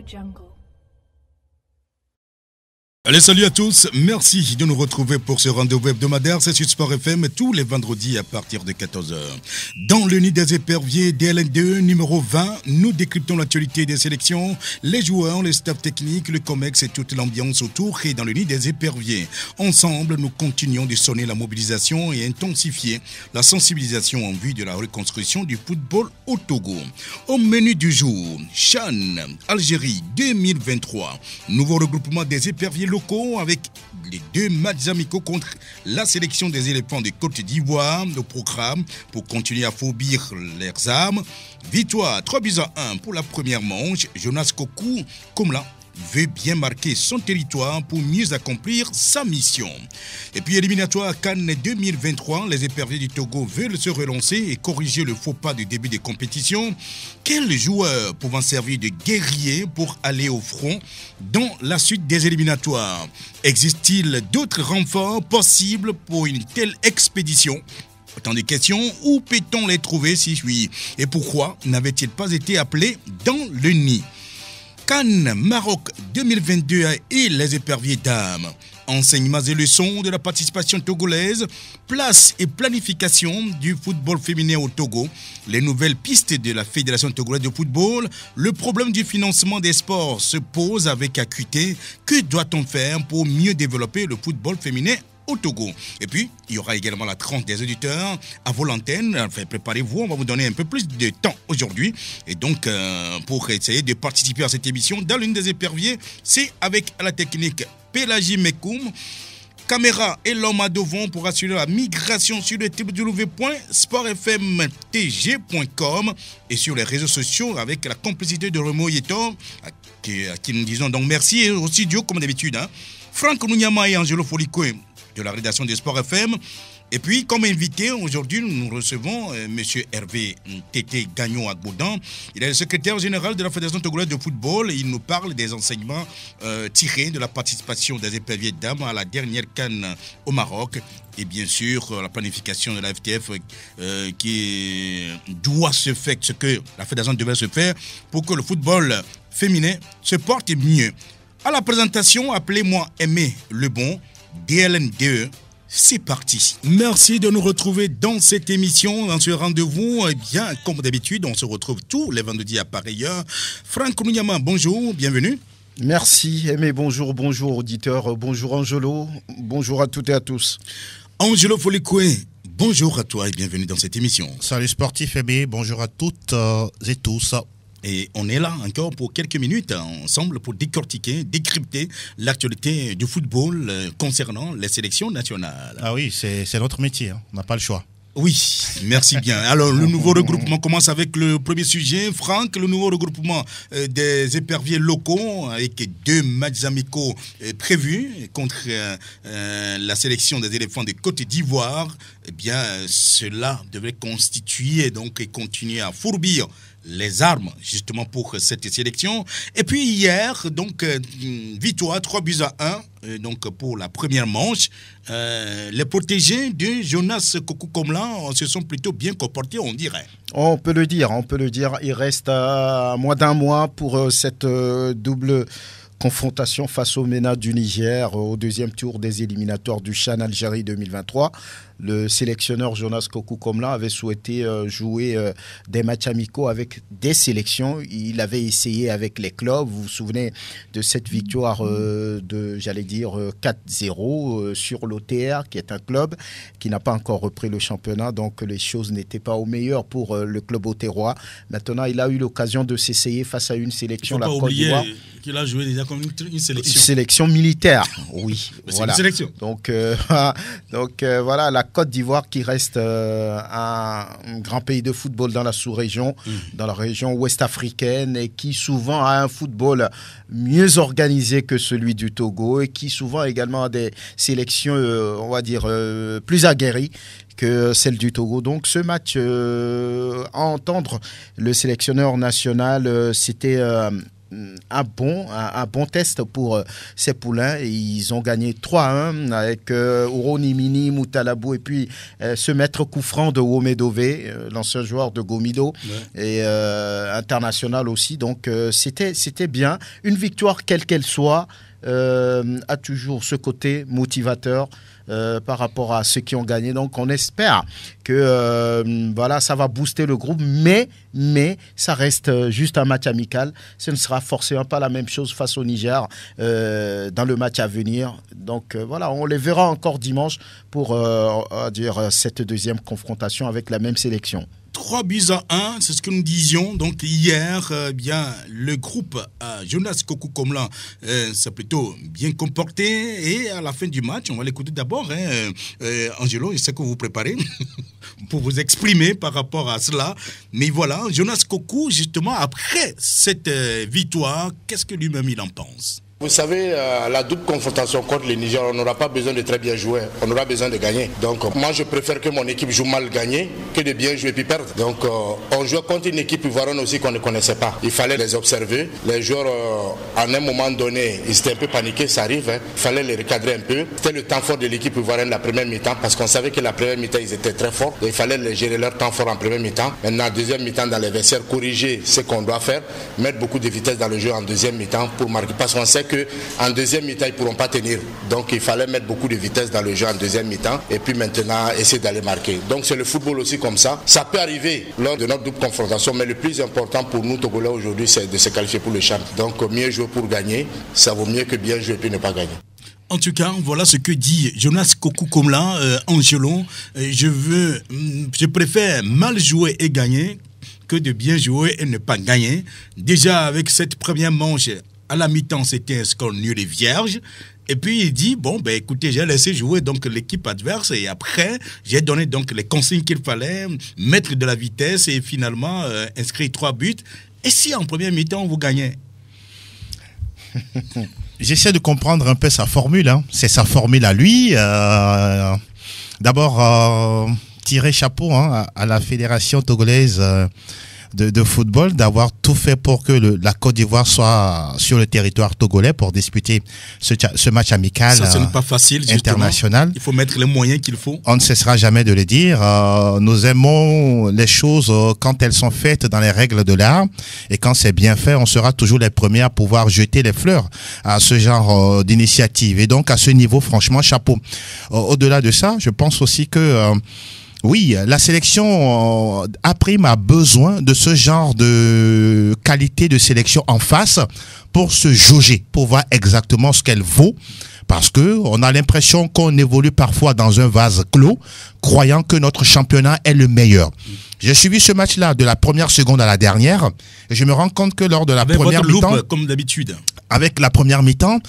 Jungle. Allez, salut à tous, merci de nous retrouver pour ce rendez-vous hebdomadaire, c'est sur Sport FM tous les vendredis à partir de 14h. Dans le nid des éperviers DLN2 numéro 20, nous décryptons l'actualité des sélections, les joueurs, les staffs techniques, le COMEX et toute l'ambiance autour et dans le nid des éperviers. Ensemble, nous continuons de sonner la mobilisation et intensifier la sensibilisation en vue de la reconstruction du football au Togo. Au menu du jour, CHAN, Algérie 2023, nouveau regroupement des éperviers locaux avec les 2 matchs amicaux contre la sélection des éléphants de Côte d'Ivoire au programme pour continuer à fourbir leurs armes. Victoire 3-1 pour la première manche. Jonas Kokou Komla veut bien marquer son territoire pour mieux accomplir sa mission. Et puis éliminatoire Cannes 2023, les éperviers du Togo veulent se relancer et corriger le faux pas du début des compétitions. Quels joueurs pouvant servir de guerriers pour aller au front dans la suite des éliminatoires? Existe-t-il d'autres renforts possibles pour une telle expédition? Autant de questions, où peut-on les trouver si oui? Et pourquoi n'avaient-ils pas été appelés dans le nid? Cannes, Maroc 2022 et les éperviers dames. Enseignements et leçons de la participation togolaise, place et planification du football féminin au Togo, les nouvelles pistes de la Fédération togolaise de football, le problème du financement des sports se pose avec acuité. Que doit-on faire pour mieux développer le football féminin au Togo? Et puis, il y aura également la tranche des auditeurs à vos antennes. Enfin, préparez-vous, on va vous donner un peu plus de temps aujourd'hui. Et donc, pour essayer de participer à cette émission, dans l'une des éperviers, c'est avec la technique Pélagie Mekoum, caméra et l'homme à devant pour assurer la migration sur le www.sportfmtg.com et sur les réseaux sociaux avec la complicité de Remo Yetor, à qui nous disons donc merci, et au studio comme d'habitude, Franck Nounyama et Angelo Folikwe de la rédaction de Sport FM. Et puis, comme invité, aujourd'hui, nous recevons M. Hervé Tété Gagnon Agboudan. Il est le secrétaire général de la Fédération togolaise de football et il nous parle des enseignements tirés de la participation des éperviers dames à la dernière CAN au Maroc. Et bien sûr, la planification de la FTF qui doit se faire, ce que la Fédération devait se faire pour que le football féminin se porte mieux. À la présentation, appelez-moi Aimé Lebon, DLN2. C'est parti. Merci de nous retrouver dans cette émission, dans ce rendez-vous. Eh bien, comme d'habitude, on se retrouve tous les vendredis à pareille heure. Franck Nounyama, bonjour, bienvenue. Merci, Aimé, bonjour auditeurs, bonjour Angelo, bonjour à toutes et à tous. Angelo Folikwe, bonjour à toi et bienvenue dans cette émission. Salut sportif Aimé, bonjour à toutes et tous. Et on est là encore pour quelques minutes ensemble pour décortiquer, décrypter l'actualité du football concernant les sélections nationales. Ah oui, c'est notre métier, on n'a pas le choix. Oui, merci bien. Alors, le nouveau regroupement commence avec le premier sujet. Franck, le nouveau regroupement des éperviers locaux avec 2 matchs amicaux prévus contre la sélection des éléphants de Côte d'Ivoire. Eh bien, cela devrait constituer donc et continuer à fourbir les armes justement pour cette sélection. Et puis hier, donc victoire 3-1 donc pour la première manche. Les protégés de Jonas Kokou Komla se sont plutôt bien comportés, on dirait. On peut le dire. Il reste à moins d'un mois pour cette double confrontation face au MENA du Niger au deuxième tour des éliminatoires du CHAN Algérie 2023. Le sélectionneur Jonas Kokou Komla avait souhaité jouer des matchs amicaux avec des sélections. Il avait essayé avec les clubs. Vous vous souvenez de cette victoire de 4-0 sur l'OTR, qui est un club qui n'a pas encore repris le championnat. Donc les choses n'étaient pas au meilleur pour le club auterrois. Maintenant, il a eu l'occasion de s'essayer face à une sélection, la Côte d'Ivoire. Il a joué déjà comme une sélection. Une sélection militaire, oui. Voilà. C'est une sélection. Donc voilà, la Côte d'Ivoire qui reste un grand pays de football dans la sous-région, dans la région ouest africaine, et qui souvent a un football mieux organisé que celui du Togo et qui souvent également a des sélections, on va dire, plus aguerries que celle du Togo. Donc ce match, à entendre le sélectionneur national, c'était un bon test pour ces poulains. Et ils ont gagné 3-1 avec Ouronimini, Moutalabou et puis ce maître coup franc de Womedové, l'ancien joueur de Gomido, et international aussi. Donc c'était bien. Une victoire quelle qu'elle soit a toujours ce côté motivateur par rapport à ceux qui ont gagné. Donc on espère que ça va booster le groupe, mais ça reste juste un match amical. Ce ne sera forcément pas la même chose face au Niger dans le match à venir. Donc on les verra encore dimanche pour cette deuxième confrontation avec la même sélection. 3-1, c'est ce que nous disions. Donc hier, le groupe Jonas Kokou Komlan s'est plutôt bien comporté. Et à la fin du match, on va l'écouter d'abord. Angelo, je sais que vous vous préparez pour vous exprimer par rapport à cela. Mais voilà, Jonas Kokou, justement, après cette victoire, qu'est-ce que lui-même il en pense ? Vous savez, la double confrontation contre le Niger, on n'aura pas besoin de très bien jouer, on aura besoin de gagner. Donc moi je préfère que mon équipe joue mal gagner que de bien jouer puis perdre. Donc on jouait contre une équipe ivoirienne aussi qu'on ne connaissait pas. Il fallait les observer. Les joueurs, à un moment donné, ils étaient un peu paniqués, ça arrive. Il fallait les recadrer un peu. C'était le temps fort de l'équipe ivoirienne la première mi-temps parce qu'on savait que la première mi-temps, ils étaient très forts. Et il fallait les gérer leur temps fort en première mi-temps. Maintenant, deuxième mi-temps, dans les vestiaires, corriger ce qu'on doit faire, mettre beaucoup de vitesse dans le jeu en deuxième mi-temps pour marquer. Parce qu'on sait qu'en deuxième mi-temps, ils ne pourront pas tenir. Donc il fallait mettre beaucoup de vitesse dans le jeu en deuxième mi-temps et puis maintenant essayer d'aller marquer. Donc c'est le football aussi comme ça. Ça peut arriver lors de notre double confrontation, mais le plus important pour nous Togolais aujourd'hui, c'est de se qualifier pour le champ. Donc mieux jouer pour gagner, ça vaut mieux que bien jouer puis ne pas gagner. En tout cas, voilà ce que dit Jonas Kokou Komlan, Angelon. Je préfère mal jouer et gagner que de bien jouer et ne pas gagner. Déjà avec cette première manche, à la mi-temps, c'était un score nul et vierge. Et puis il dit, écoutez, j'ai laissé jouer donc l'équipe adverse et après, j'ai donné donc les consignes qu'il fallait, mettre de la vitesse et finalement inscrire 3 buts. Et si en première mi-temps, vous gagnez? J'essaie de comprendre un peu sa formule. C'est sa formule à lui. D'abord, tirer chapeau à la fédération togolaise de football, d'avoir tout fait pour que la Côte d'Ivoire soit sur le territoire togolais pour disputer ce match amical. Ça, ce n'est pas facile, international. Il faut mettre les moyens qu'il faut. On ne cessera jamais de le dire. Nous aimons les choses quand elles sont faites dans les règles de l'art. Et quand c'est bien fait, on sera toujours les premiers à pouvoir jeter les fleurs à ce genre d'initiative. Et donc, à ce niveau, franchement, chapeau. Au-delà de ça, je pense aussi que oui, la sélection a besoin de ce genre de qualité de sélection en face pour se jauger, pour voir exactement ce qu'elle vaut. Parce que on a l'impression qu'on évolue parfois dans un vase clos, croyant que notre championnat est le meilleur. J'ai suivi ce match-là de la première seconde à la dernière, et je me rends compte que lors de la première mi-temps, comme d'habitude, avec la première mi-temps,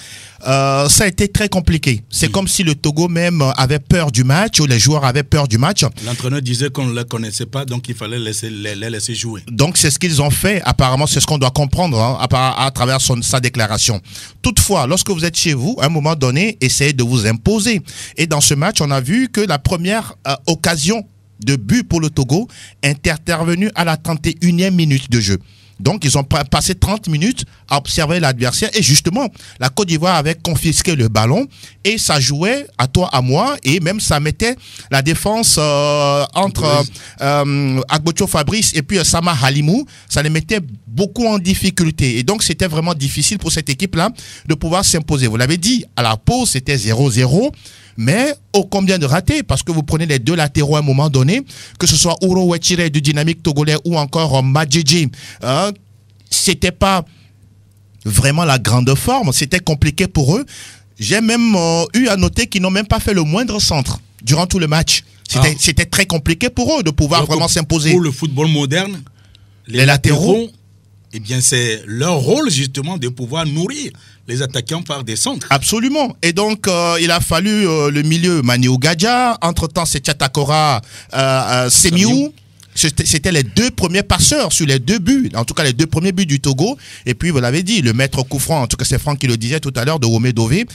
ça a été très compliqué. C'est comme si le Togo même avait peur du match, ou les joueurs avaient peur du match. L'entraîneur disait qu'on ne les connaissait pas, donc il fallait les laisser jouer. Donc c'est ce qu'ils ont fait. Apparemment, c'est ce qu'on doit comprendre à travers sa déclaration. Toutefois, lorsque vous êtes chez vous, à un moment donné, essayez de vous imposer. Et dans ce match, on a vu que la première occasion de but pour le Togo est intervenue à la 31e minute de jeu. Donc, ils ont passé 30 minutes à observer l'adversaire. Et justement, la Côte d'Ivoire avait confisqué le ballon. Et ça jouait à toi, à moi. Et même, ça mettait la défense entre Agbocho Fabrice et puis Sama Halimou. Ça les mettait beaucoup en difficulté. Et donc, c'était vraiment difficile pour cette équipe-là de pouvoir s'imposer. Vous l'avez dit, à la pause, c'était 0-0. Mais ô combien de ratés, parce que vous prenez les deux latéraux à un moment donné, que ce soit Ouro Wechire du Dynamique togolais ou encore Madjidji, c'était pas vraiment la grande forme, c'était compliqué pour eux. J'ai même eu à noter qu'ils n'ont même pas fait le moindre centre durant tout le match. C'était très compliqué pour eux de pouvoir vraiment s'imposer. Pour le football moderne, les latéraux, eh bien c'est leur rôle justement de pouvoir nourrir les attaquants par des centres. Absolument. Et donc, il a fallu le milieu Maniou Gadja. Entre-temps, c'est Tchatakora Semiou. C'était les deux premiers passeurs sur les deux buts, en tout cas les deux premiers buts du Togo. Et puis, vous l'avez dit, le maître coup franc, en tout cas c'est Franck qui le disait tout à l'heure, de Wome Dové.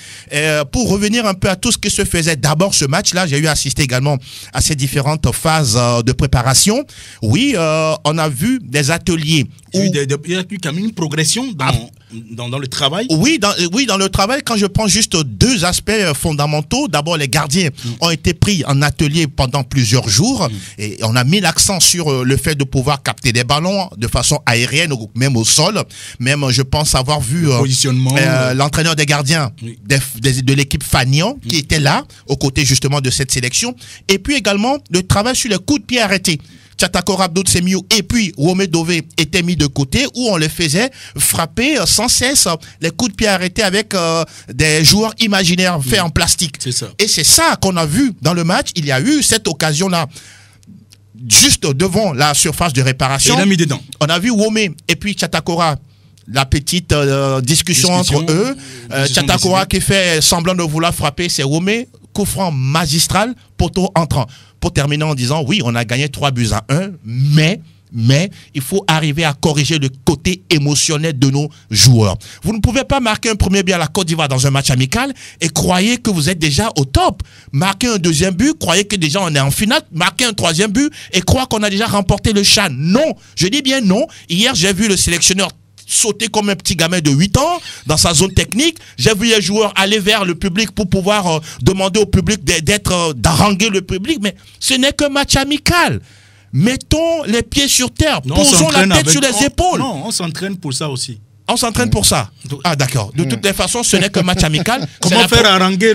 Pour revenir un peu à tout ce qui se faisait d'abord ce match-là, j'ai eu assisté également à ces différentes phases de préparation. Oui, on a vu des ateliers. Il y a eu quand même une progression dans le travail. Oui, dans le travail, quand je prends juste deux aspects fondamentaux. D'abord, les gardiens ont été pris en atelier pendant plusieurs jours et on a mis l'accent sur le fait de pouvoir capter des ballons de façon aérienne ou même au sol. Même, je pense avoir vu l'entraîneur des gardiens de l'équipe Fagnan qui était là, aux côtés justement de cette sélection. Et puis également, le travail sur les coups de pied arrêtés. Tchatakora Abdou Semiou et puis Wome Dové étaient mis de côté où on les faisait frapper sans cesse les coups de pied arrêtés avec des joueurs imaginaires faits en plastique. C'est ça. Et c'est ça qu'on a vu dans le match. Il y a eu cette occasion-là juste devant la surface de réparation. Et il a mis dedans. On a vu Wome et puis Tchatakora. La petite discussion entre eux. Tchatakora qui fait semblant de vouloir frapper, c'est Wome. Coup franc magistral, poteau entrant. Pour terminer en disant, oui, on a gagné 3-1, mais il faut arriver à corriger le côté émotionnel de nos joueurs. Vous ne pouvez pas marquer un premier but à la Côte d'Ivoire dans un match amical et croyez que vous êtes déjà au top. Marquer un deuxième but, croyez que déjà on est en finale. Marquer un troisième but et croire qu'on a déjà remporté le CHAN. Non, je dis bien non. Hier, j'ai vu le sélectionneur sauter comme un petit gamin de 8 ans dans sa zone technique. J'ai vu les joueurs aller vers le public pour pouvoir demander au public d'haranguer le public, mais ce n'est qu'un match amical. Mettons les pieds sur terre, posons la tête sur les épaules. Non, on s'entraîne pour ça aussi. On s'entraîne pour ça. Ah d'accord. De toutes les façons, ce n'est qu'un match amical. Comment faire haranguer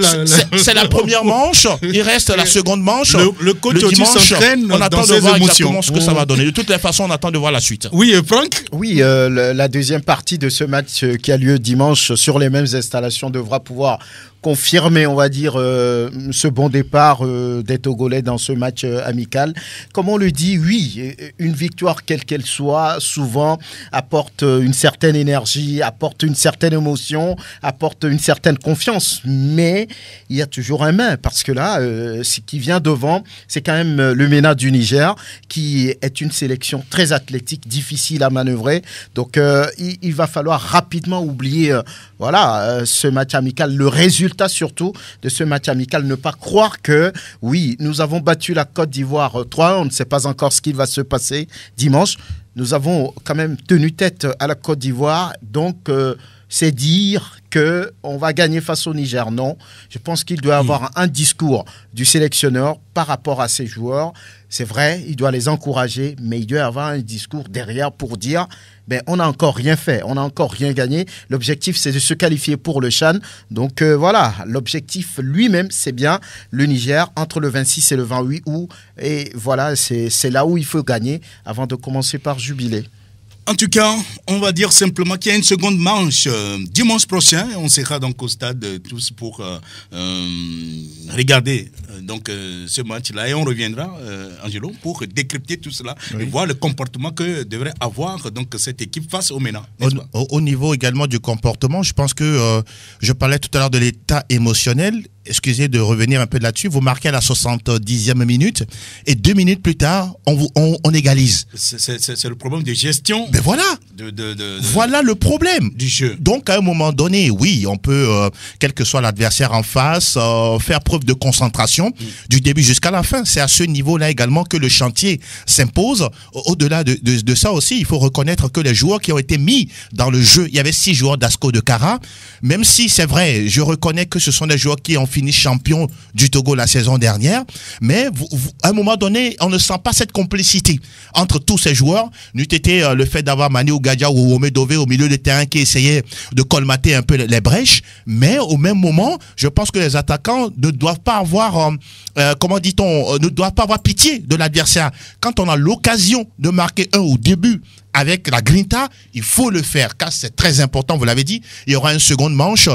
C'est la première manche. Il reste la seconde manche. Le coach aussi s'entraîne on attend dans de ses voir émotions. exactement ce que ça va donner. De toutes les façons, on attend de voir la suite. Oui, Franck. Oui, la deuxième partie de ce match qui a lieu dimanche sur les mêmes installations devra pouvoir confirmer, on va dire, ce bon départ des Togolais dans ce match amical. Comme on le dit, oui, une victoire quelle qu'elle soit, souvent apporte une certaine énergie, apporte une certaine émotion, apporte une certaine confiance. Mais il y a toujours un mais, parce que là, ce qui vient devant, c'est quand même le MENA du Niger, qui est une sélection très athlétique, difficile à manœuvrer. Donc, il va falloir rapidement oublier ce match amical, le résultat surtout de ce match amical, ne pas croire que, oui, nous avons battu la Côte d'Ivoire 3-1, on ne sait pas encore ce qui va se passer dimanche. Nous avons quand même tenu tête à la Côte d'Ivoire, donc c'est dire qu'on va gagner face au Niger. Non, je pense qu'il doit y avoir un discours du sélectionneur par rapport à ses joueurs. C'est vrai, il doit les encourager, mais il doit y avoir un discours derrière pour dire on n'a encore rien fait, on n'a encore rien gagné. L'objectif, c'est de se qualifier pour le CHAN. Donc voilà, l'objectif lui-même, c'est bien le Niger entre le 26 et le 28 août. Et voilà, c'est là où il faut gagner avant de commencer par jubiler. En tout cas, on va dire simplement qu'il y a une seconde manche dimanche prochain. On sera donc au stade tous pour regarder ce match-là et on reviendra, Angelo, pour décrypter tout cela et voir le comportement que devrait avoir donc cette équipe face au MENA. Au niveau également du comportement, je pense que je parlais tout à l'heure de l'état émotionnel. Excusez de revenir un peu là-dessus. Vous marquez à la 70e minute et 2 minutes plus tard, on égalise. C'est le problème de gestion. Mais voilà. Voilà le problème du jeu. Donc à un moment donné, oui, on peut, quel que soit l'adversaire en face, faire preuve de concentration du début jusqu'à la fin. C'est à ce niveau-là également que le chantier s'impose. Au-delà de ça aussi, il faut reconnaître que les joueurs qui ont été mis dans le jeu, il y avait 6 joueurs d'Asco de Kara. Même si c'est vrai, je reconnais que ce sont des joueurs qui ont fini champion du Togo la saison dernière, mais à un moment donné, on ne sent pas cette complicité entre tous ces joueurs. N'eût été le fait d'avoir Mani Ougadia ou Wome Dové au milieu de terrain qui essayait de colmater un peu les brèches, mais au même moment, je pense que les attaquants ne doivent pas avoir, ne doivent pas avoir pitié de l'adversaire. Quand on a l'occasion de marquer un au début avec la grinta, il faut le faire, car c'est très important, vous l'avez dit. Il y aura une seconde manche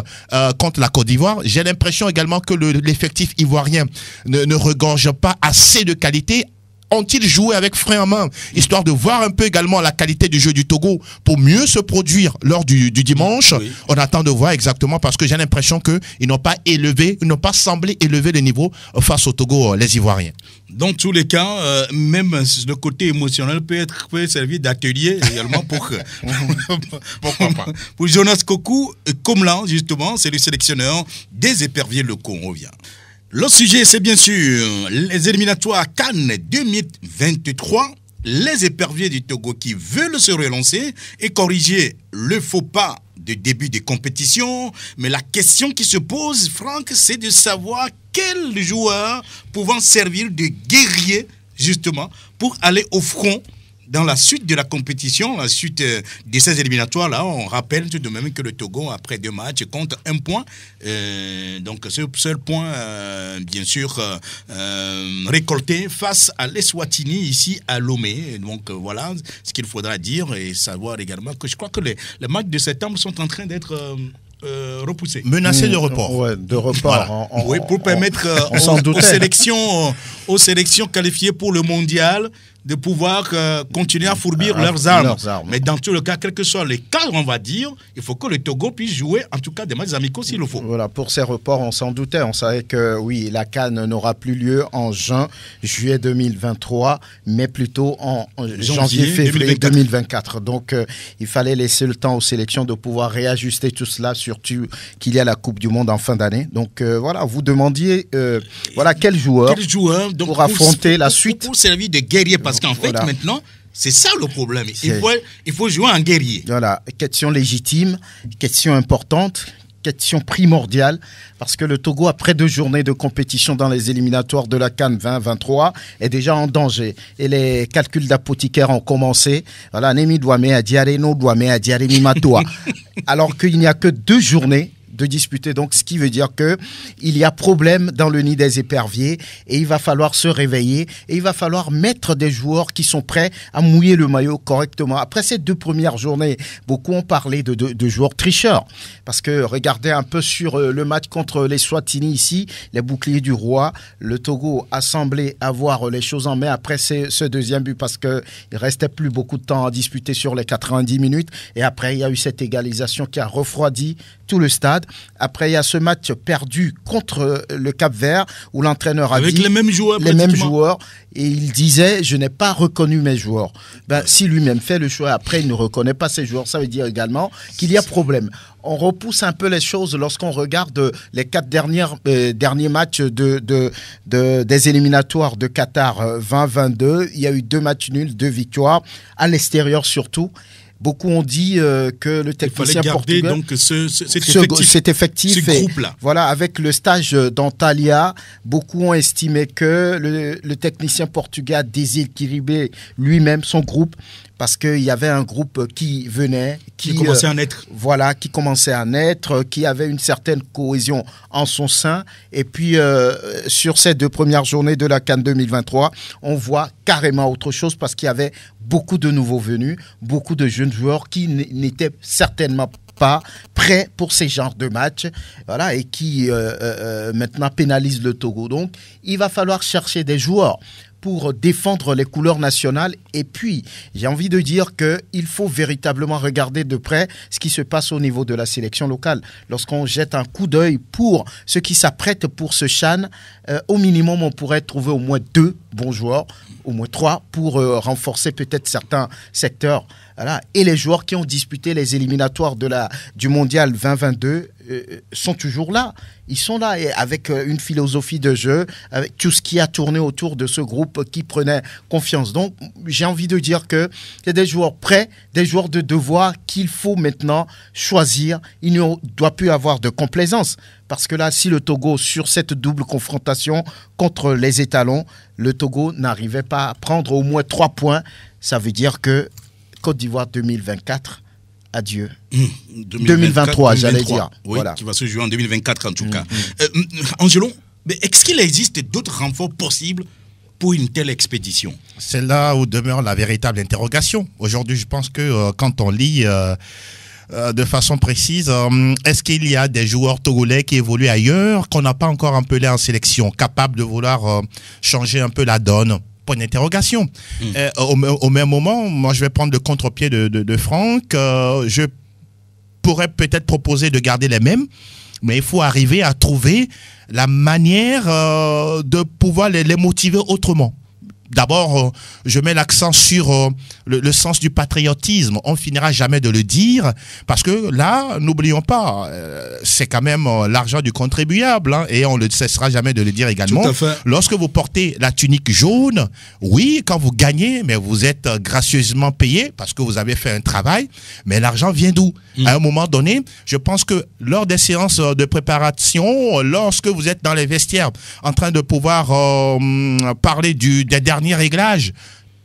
contre la Côte d'Ivoire. J'ai l'impression également que l'effectif ivoirien ne regorge pas assez de qualité. ont-ils joué avec frein en main, histoire de voir un peu également la qualité du jeu du Togo pour mieux se produire lors du dimanche. Oui. On attend de voir exactement, parce que j'ai l'impression qu'ils n'ont pas semblé élever le niveau face au Togo, les Ivoiriens. Dans tous les cas, même le côté émotionnel peut servir d'atelier également pour pour Jonas Kokou, comme là justement, c'est le sélectionneur des éperviers locaux. On revient. Le sujet, c'est bien sûr les éliminatoires CAN 2023. Les éperviers du Togo qui veulent se relancer et corriger le faux pas de début de compétition. Mais la question qui se pose, Franck, c'est de savoir quel joueur pouvant servir de guerrier, justement, pour aller au front dans la suite de la compétition, la suite de ces éliminatoires-là. On rappelle tout de même que le Togo, après 2 matchs, compte 1 point. Donc, ce seul point, bien sûr, récolté face à l'Eswatini, ici à Lomé. Donc, voilà ce qu'il faudra dire et savoir également que je crois que les matchs de septembre sont en train d'être repoussés. Menacés de report. Ouais, de report. Voilà. Oui, pour permettre aux sélections qualifiées pour le mondial de pouvoir continuer à fourbir leurs armes. Mais dans tout le cas, quel que soit les cas, on va dire, il faut que le Togo puisse jouer, en tout cas, des matchs amicaux s'il le faut. Voilà, pour ces reports, on s'en doutait. On savait que, oui, la CAN n'aura plus lieu en juillet 2023, mais plutôt en janvier-février 2024. Donc, il fallait laisser le temps aux sélections de pouvoir réajuster tout cela, surtout qu'il y a la Coupe du Monde en fin d'année. Donc, voilà, vous demandiez, quel joueur donc, pour affronter la suite. Pour servir de guerrier, parce qu'en fait, maintenant, c'est ça le problème. Il faut jouer en guerrier. Voilà, question légitime, question importante, question primordiale, parce que le Togo, après 2 journées de compétition dans les éliminatoires de la CAN 2023, est déjà en danger. Et les calculs d'apothicaires ont commencé. Voilà, Nemi Douame a Diareno, Douame a Diaremi Matoa. Alors qu'il n'y a que 2 journées de disputer, donc ce qui veut dire que il y a problème dans le nid des éperviers et il va falloir se réveiller et il va falloir mettre des joueurs qui sont prêts à mouiller le maillot correctement. Après ces 2 premières journées, beaucoup ont parlé de joueurs tricheurs, parce que regardez un peu sur le match contre les Swatini ici, les boucliers du roi, le Togo a semblé avoir les choses en main après ce deuxième but, parce qu'il ne restait plus beaucoup de temps à disputer sur les 90 minutes, et après il y a eu cette égalisation qui a refroidi tout le stade. Après, il y a ce match perdu contre le Cap-Vert où l'entraîneur a dit... les mêmes joueurs. Et il disait, je n'ai pas reconnu mes joueurs. Si lui-même fait le choix, après, il ne reconnaît pas ses joueurs. Ça veut dire également qu'il y a problème. On repousse un peu les choses lorsqu'on regarde les 4 derniers matchs des éliminatoires de Qatar 2022. Il y a eu 2 matchs nuls, 2 victoires, à l'extérieur surtout. Beaucoup ont dit que le technicien portugais... Il fallait garder donc cet effectif, ce groupe-là. Voilà, avec le stage d'Antalya, beaucoup ont estimé que le technicien portugais a déséquilibré lui-même son groupe, parce qu'il y avait un groupe qui venait, qui commençait à naître. Voilà, qui commençait à naître, qui avait une certaine cohésion en son sein. Et puis, sur ces 2 premières journées de la CAN 2023, on voit carrément autre chose, parce qu'il y avait beaucoup de nouveaux venus, beaucoup de jeunes joueurs qui n'étaient certainement pas prêts pour ces genres de matchs, voilà, et qui maintenant pénalisent le Togo. Donc, il va falloir chercher des joueurs pour défendre les couleurs nationales. Et puis, j'ai envie de dire qu'il faut véritablement regarder de près ce qui se passe au niveau de la sélection locale. Lorsqu'on jette un coup d'œil pour ceux qui s'apprêtent pour ce CHAN, au minimum, on pourrait trouver au moins 2 bons joueurs, au moins 3, pour renforcer peut-être certains secteurs. Voilà. Et les joueurs qui ont disputé les éliminatoires du Mondial 2022 sont toujours là. Ils sont là, et avec une philosophie de jeu, avec tout ce qui a tourné autour de ce groupe qui prenait confiance. Donc, j'ai envie de dire que c'est des joueurs prêts, des joueurs de devoir qu'il faut maintenant choisir. Il ne doit plus avoir de complaisance. Parce que là, si le Togo, sur cette double confrontation contre les étalons, le Togo n'arrivait pas à prendre au moins 3 points, ça veut dire que Côte d'Ivoire 2024, adieu. 2023, j'allais dire. Oui, voilà. Qui va se jouer en 2024 en tout cas. Angelo, mais est-ce qu'il existe d'autres renforts possibles pour une telle expédition? C'est là où demeure la véritable interrogation. Aujourd'hui, je pense que quand on lit de façon précise, est-ce qu'il y a des joueurs togolais qui évoluent ailleurs, qu'on n'a pas encore appelés en sélection, capables de vouloir changer un peu la donne Point d'interrogation. Au même moment, moi je vais prendre le contre-pied de Franck. Je pourrais peut-être proposer de garder les mêmes, mais il faut arriver à trouver la manière de pouvoir les motiver autrement. D'abord, je mets l'accent sur le sens du patriotisme. On finira jamais de le dire parce que là, n'oublions pas, c'est quand même l'argent du contribuable hein, et on ne cessera jamais de le dire également. Tout à fait. Lorsque vous portez la tunique jaune, oui, quand vous gagnez, mais vous êtes gracieusement payé parce que vous avez fait un travail, mais l'argent vient d'où? À un moment donné, je pense que lors des séances de préparation, lorsque vous êtes dans les vestiaires en train de pouvoir parler des derniers réglages,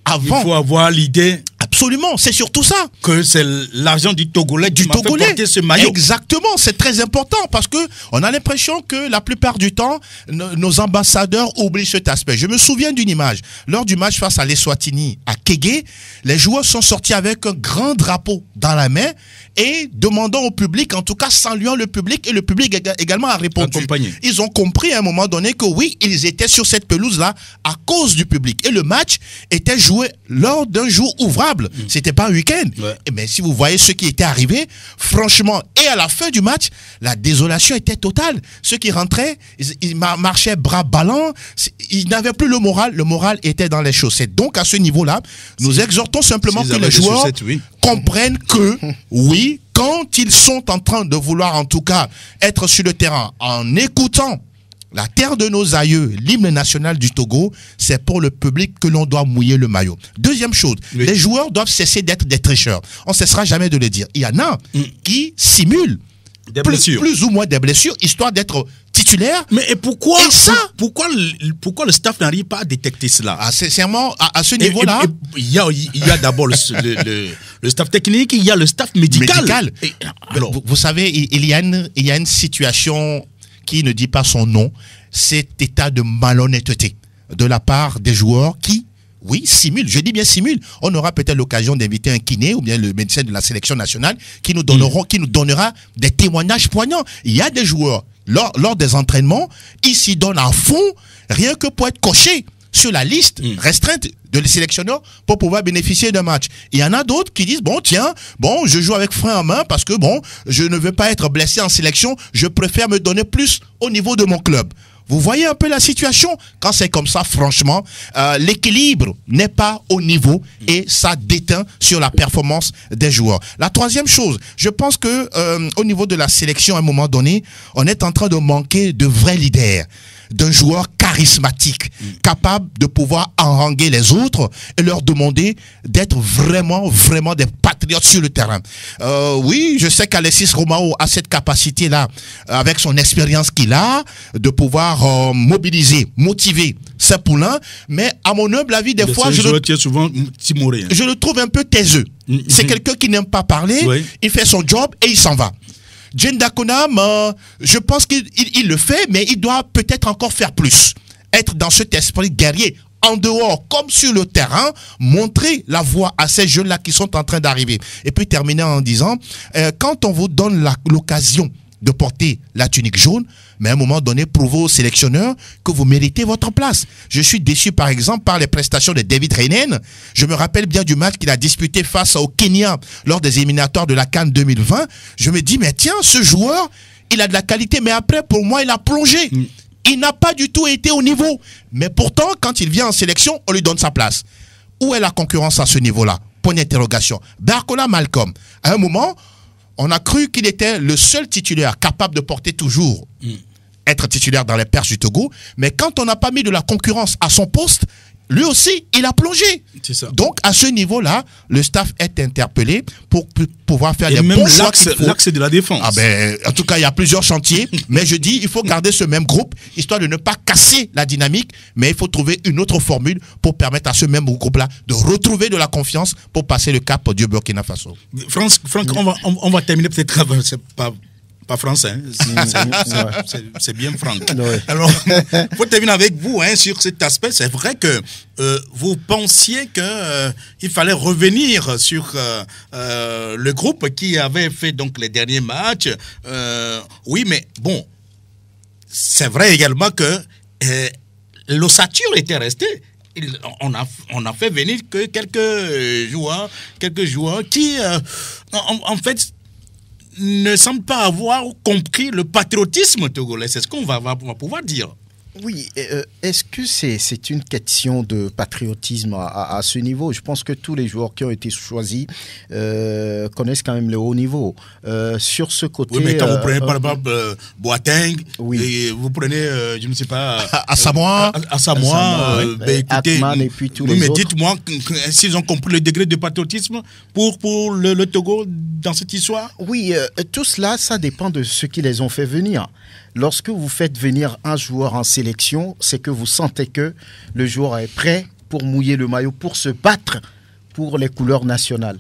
avant, il faut avoir l'idée absolument, c'est surtout ça. Que c'est l'argent du Togolais qui m'a fait porter ce maillot. Exactement, c'est très important parce que on a l'impression que la plupart du temps, nos ambassadeurs oublient cet aspect. Je me souviens d'une image. Lors du match face à l'Eswatini à Kégué, les joueurs sont sortis avec un grand drapeau dans la main et demandant au public, en tout cas saluant le public, et le public également a répondu. Accompagné. Ils ont compris à un moment donné que oui, ils étaient sur cette pelouse-là à cause du public. Et le match était joué lors d'un jour ouvrable. C'était pas un week-end. Ouais. Mais si vous voyez ce qui était arrivé, franchement, et à la fin du match, la désolation était totale. Ceux qui rentraient, ils marchaient bras ballants, ils n'avaient plus le moral était dans les chaussettes. Donc à ce niveau-là, nous exhortons simplement que les joueurs comprennent que, oui, quand ils sont en train de vouloir en tout cas être sur le terrain, en écoutant la terre de nos aïeux, l'hymne national du Togo, c'est pour le public que l'on doit mouiller le maillot. Deuxième chose, les joueurs doivent cesser d'être des tricheurs. On ne cessera jamais de le dire. Il y en a qui simulent plus ou moins des blessures, histoire d'être titulaire. Mais et pourquoi, et ça, pourquoi le staff n'arrive pas à détecter cela? Sincèrement, à ce niveau-là, il y a d'abord le staff technique, il y a le staff médical. Et, vous savez, il y a une situation qui ne dit pas son nom, cet état de malhonnêteté de la part des joueurs qui, oui, simulent, je dis bien simulent. On aura peut-être l'occasion d'inviter un kiné ou bien le médecin de la sélection nationale qui nous donnera des témoignages poignants. Il y a des joueurs, lors des entraînements, ils s'y donnent à fond, rien que pour être cochés sur la liste restreinte de les sélectionneurs pour pouvoir bénéficier d'un match. Il y en a d'autres qui disent, je joue avec frein en main parce que je ne veux pas être blessé en sélection, je préfère me donner plus au niveau de mon club. Vous voyez un peu la situation? Quand c'est comme ça, franchement, l'équilibre n'est pas au niveau et ça déteint sur la performance des joueurs. La troisième chose, je pense que au niveau de la sélection, à un moment donné, on est en train de manquer de vrais leaders, d'un joueur charismatique, capable de pouvoir haranguer les autres et leur demander d'être vraiment des patriotes sur le terrain. Oui, je sais qu'Alexis Romao a cette capacité-là, avec son expérience qu'il a, de pouvoir mobiliser, motiver ses poulains, mais à mon humble avis, des fois, je le trouve un peu taiseux. C'est quelqu'un qui n'aime pas parler, il fait son job et il s'en va. Jane Dakonam, je pense qu'il le fait, mais il doit peut-être encore faire plus. Être dans cet esprit guerrier, en dehors comme sur le terrain, montrer la voie à ces jeunes-là qui sont en train d'arriver. Et puis terminer en disant, quand on vous donne l'occasion de porter la tunique jaune, mais à un moment donné, prouvez aux sélectionneurs que vous méritez votre place. Je suis déçu, par exemple, par les prestations de David Reinen. Je me rappelle bien du match qu'il a disputé face au Kenya lors des éliminatoires de la CAN 2020. Je me dis, mais tiens, ce joueur, il a de la qualité, mais après, pour moi, il a plongé. Il n'a pas du tout été au niveau. Mais pourtant, quand il vient en sélection, on lui donne sa place. Où est la concurrence à ce niveau-là? Point d'interrogation. Barcola Malcolm, à un moment, on a cru qu'il était le seul titulaire capable de porter toujours, être titulaire dans les Perches du Togo. Mais quand on n'a pas mis de la concurrence à son poste, lui aussi, il a plongé. C'est ça. Donc, à ce niveau-là, le staff est interpellé pour pouvoir faire des bons choix. L'axe de la défense. En tout cas, il y a plusieurs chantiers. Mais je dis, il faut garder ce même groupe, histoire de ne pas casser la dynamique. Mais il faut trouver une autre formule pour permettre à ce même groupe-là de retrouver de la confiance pour passer le cap du Burkina Faso. Franck, on va terminer peut-être. C'est pas français, c'est bien Franck. Ouais. Alors, il faut terminer avec vous sur cet aspect. C'est vrai que vous pensiez qu'il fallait revenir sur le groupe qui avait fait donc les derniers matchs. Oui, mais bon, c'est vrai également que l'ossature était restée. on a fait venir que quelques joueurs qui, en fait, ne semblent pas avoir compris le patriotisme togolais. C'est ce qu'on va pouvoir dire. Oui, est-ce que c'est une question de patriotisme à ce niveau? Je pense que tous les joueurs qui ont été choisis connaissent quand même le haut niveau. Sur ce côté... Oui, mais quand vous prenez par exemple Boateng, oui. et vous prenez, je ne sais pas... Asamoah, écoutez, Atman et puis tous les mais autres. dites-moi s'ils ont compris le degré de patriotisme pour le Togo dans cette histoire. Oui, tout cela, ça dépend de ceux qui les ont fait venir. Lorsque vous faites venir un joueur en sélection, c'est que vous sentez que le joueur est prêt pour mouiller le maillot, pour se battre pour les couleurs nationales.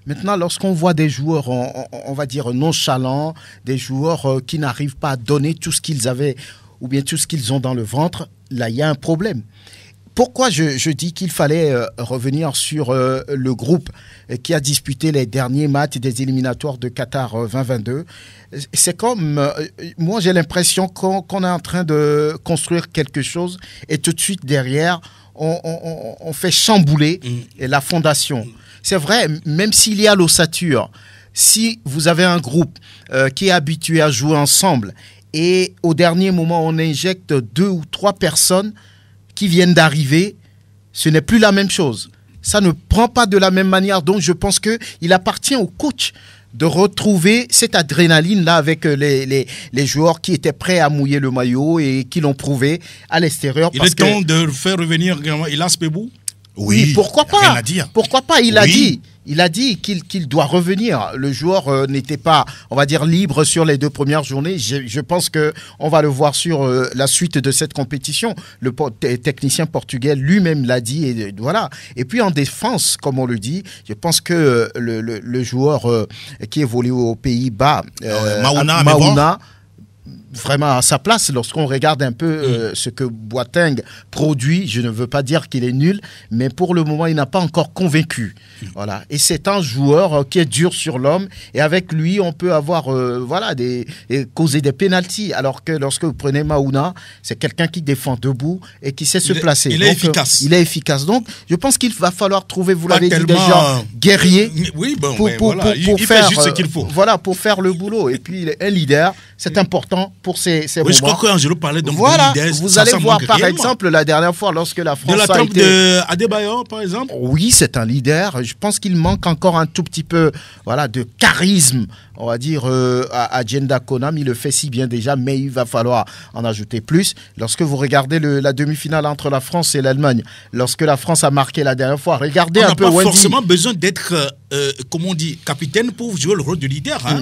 Maintenant, lorsqu'on voit des joueurs, on va dire, nonchalants, des joueurs qui n'arrivent pas à donner tout ce qu'ils avaient ou bien tout ce qu'ils ont dans le ventre, là, il y a un problème. Pourquoi je dis qu'il fallait revenir sur le groupe qui a disputé les derniers matchs des éliminatoires de Qatar 2022? C'est comme, moi j'ai l'impression qu'on est en train de construire quelque chose et tout de suite derrière, on fait chambouler la fondation. C'est vrai, même s'il y a l'ossature, si vous avez un groupe qui est habitué à jouer ensemble et au dernier moment on injecte 2 ou 3 personnes qui viennent d'arriver, ce n'est plus la même chose. Ça ne prend pas de la même manière. Donc, je pense qu'il appartient au coach de retrouver cette adrénaline-là avec les joueurs qui étaient prêts à mouiller le maillot et qui l'ont prouvé à l'extérieur. Il est temps de faire revenir Ilas Pebou. Oui, pourquoi pas? Rien à dire. Pourquoi pas? Il a dit qu'il doit revenir. Le joueur n'était pas, on va dire, libre sur les 2 premières journées. Je pense qu'on va le voir sur la suite de cette compétition. Le technicien portugais lui-même l'a dit. Et voilà. Et puis en défense, comme on le dit, je pense que le joueur qui évolue aux Pays-Bas, Maouna, vraiment à sa place lorsqu'on regarde un peu ce que Boateng produit. Je ne veux pas dire qu'il est nul, mais pour le moment, il n'a pas encore convaincu. Voilà. Et c'est un joueur qui est dur sur l'homme et avec lui, on peut avoir causer des pénaltys. Alors que lorsque vous prenez Maouna, c'est quelqu'un qui défend debout et qui sait se placer. Il est efficace. Il est efficace. Donc, je pense qu'il va falloir trouver, vous l'avez dit déjà, guerrier pour faire juste ce qu'il faut. Voilà, pour faire le boulot. Et puis, il est un leader. C'est important pour ces moments. Je crois qu'Angelo parlait donc voilà, de leaders. Vous allez voir par exemple la dernière fois lorsque la France de la trempe de Adebayor par exemple. Oui, c'est un leader. Je pense qu'il manque encore un tout petit peu de charisme, on va dire, à Djenda Konam. Il le fait si bien déjà, mais il va falloir en ajouter plus. Lorsque vous regardez la demi-finale entre la France et l'Allemagne, lorsque la France a marqué la dernière fois, regardez un peu Wendy. On n'a pas forcément besoin d'être, comment on dit, capitaine pour jouer le rôle de leader. Hein.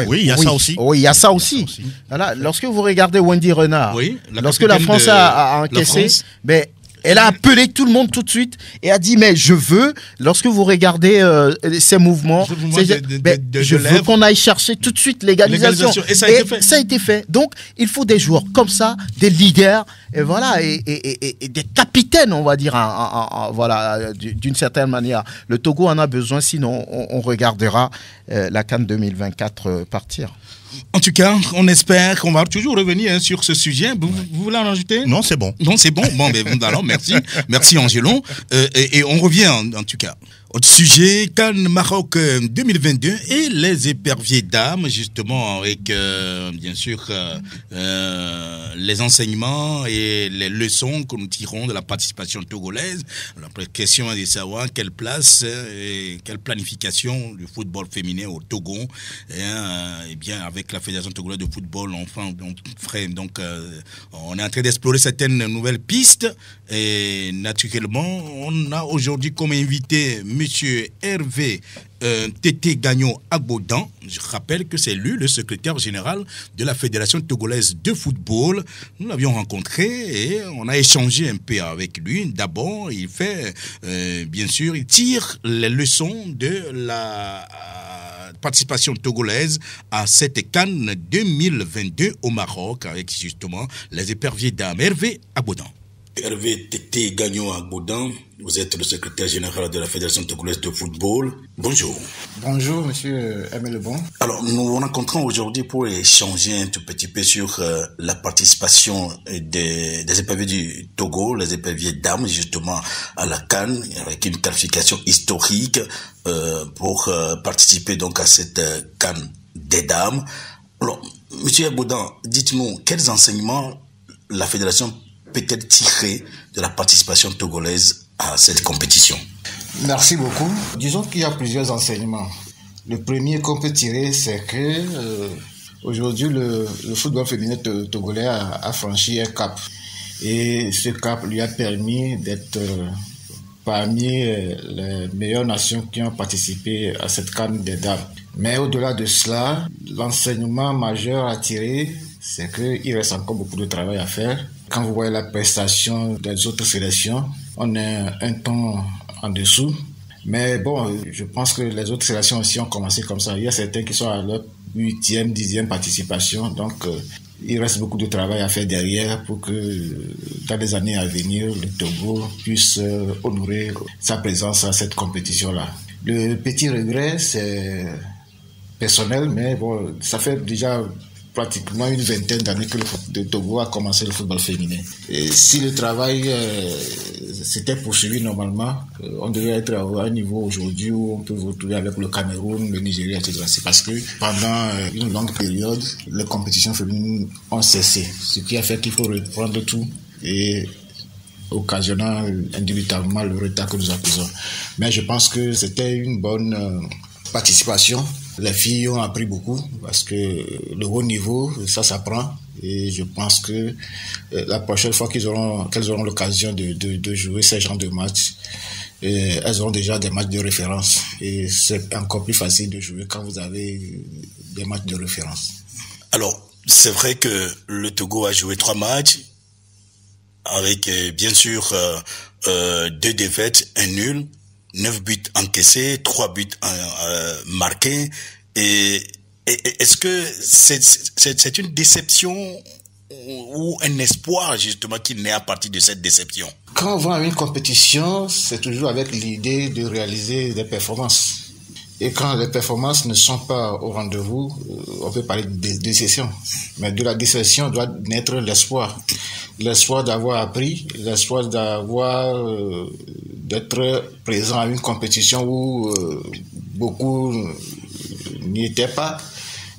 Oui, il y a ça aussi. Oui, il y a ça aussi. Voilà. Lorsque vous regardez Wendy Renard, lorsque la France a encaissé, elle a appelé tout le monde tout de suite et a dit mais je veux, lorsque vous regardez ces mouvements, je veux qu'on aille chercher tout de suite l'égalisation. Et ça a été fait. Donc il faut des joueurs comme ça, des leaders et voilà et des capitaines, on va dire d'une certaine manière. Le Togo en a besoin, sinon on regardera la CAN 2024 partir. En tout cas, on espère qu'on va toujours revenir sur ce sujet. Vous voulez en ajouter? Non, c'est bon. Non, c'est bon. Bon, alors, merci. Merci, Angelo. Et on revient, en tout cas. Autre sujet, CAN Maroc 2022 et les éperviers dames, justement, avec, bien sûr, les enseignements et les leçons que nous tirons de la participation togolaise. La question est de savoir quelle place et quelle planification du football féminin au Togo. Et bien, avec la Fédération togolaise de football, enfin, on est en train d'explorer certaines nouvelles pistes. Et naturellement, on a aujourd'hui comme invité Monsieur Hervé Tété Gagnon Agbodan. Je rappelle que c'est lui le secrétaire général de la Fédération togolaise de football. Nous l'avions rencontré et on a échangé un peu avec lui. D'abord, il fait, bien sûr, il tire les leçons de la participation togolaise à cette CAN 2022 au Maroc avec justement les éperviers dames. Hervé Agbodan. Hervé Tété Gagnon à Baudin, vous êtes le secrétaire général de la Fédération togolaise de football. Bonjour. Bonjour, monsieur Aimé Lebon. Alors, nous nous rencontrons aujourd'hui pour échanger un tout petit peu sur la participation des éperviers du Togo, les éperviers dames, justement, à la CAN, avec une qualification historique pour participer donc à cette CAN des dames. Alors, monsieur Baudin, dites-nous, quels enseignements la Fédération peut-elle tirer de la participation togolaise à cette compétition? Merci beaucoup. Disons qu'il y a plusieurs enseignements. Le premier qu'on peut tirer, c'est que aujourd'hui, le football féminin togolais a franchi un cap. Et ce cap lui a permis d'être parmi les meilleures nations qui ont participé à cette CAN des dames. Mais au-delà de cela, l'enseignement majeur à tirer, c'est qu'il reste encore beaucoup de travail à faire. Quand vous voyez la prestation des autres sélections, on est un ton en dessous. Mais bon, je pense que les autres sélections aussi ont commencé comme ça. Il y a certains qui sont à leur 8e, 10e participation. Donc, il reste beaucoup de travail à faire derrière pour que dans les années à venir, le Togo puisse honorer sa présence à cette compétition-là. Le petit regret, c'est personnel, mais bon, ça fait déjà pratiquement une vingtaine d'années que le Togo a commencé le football féminin. Et si le travail s'était poursuivi normalement, on devrait être à un niveau aujourd'hui où on peut vous retrouver avec le Cameroun, le Nigeria, etc. C'est parce que pendant une longue période, les compétitions féminines ont cessé. Ce qui a fait qu'il faut reprendre tout et occasionnant indubitablement le retard que nous accusons. Mais je pense que c'était une bonne participation. Les filles ont appris beaucoup parce que le haut niveau, ça s'apprend. Et je pense que la prochaine fois qu'elles auront l'occasion de jouer ces genres de matchs, elles auront déjà des matchs de référence. Et c'est encore plus facile de jouer quand vous avez des matchs de référence. Alors, c'est vrai que le Togo a joué 3 matchs avec bien sûr 2 défaites, 1 nul. 9 buts encaissés, 3 buts marqués. Et est-ce que c'est une déception ou un espoir justement qui naît à partir de cette déception? Quand on va à une compétition, c'est toujours avec l'idée de réaliser des performances. Et quand les performances ne sont pas au rendez-vous, on peut parler de déception. Mais de la déception doit naître l'espoir. L'espoir d'avoir appris, l'espoir d'être présent à une compétition où beaucoup n'y étaient pas.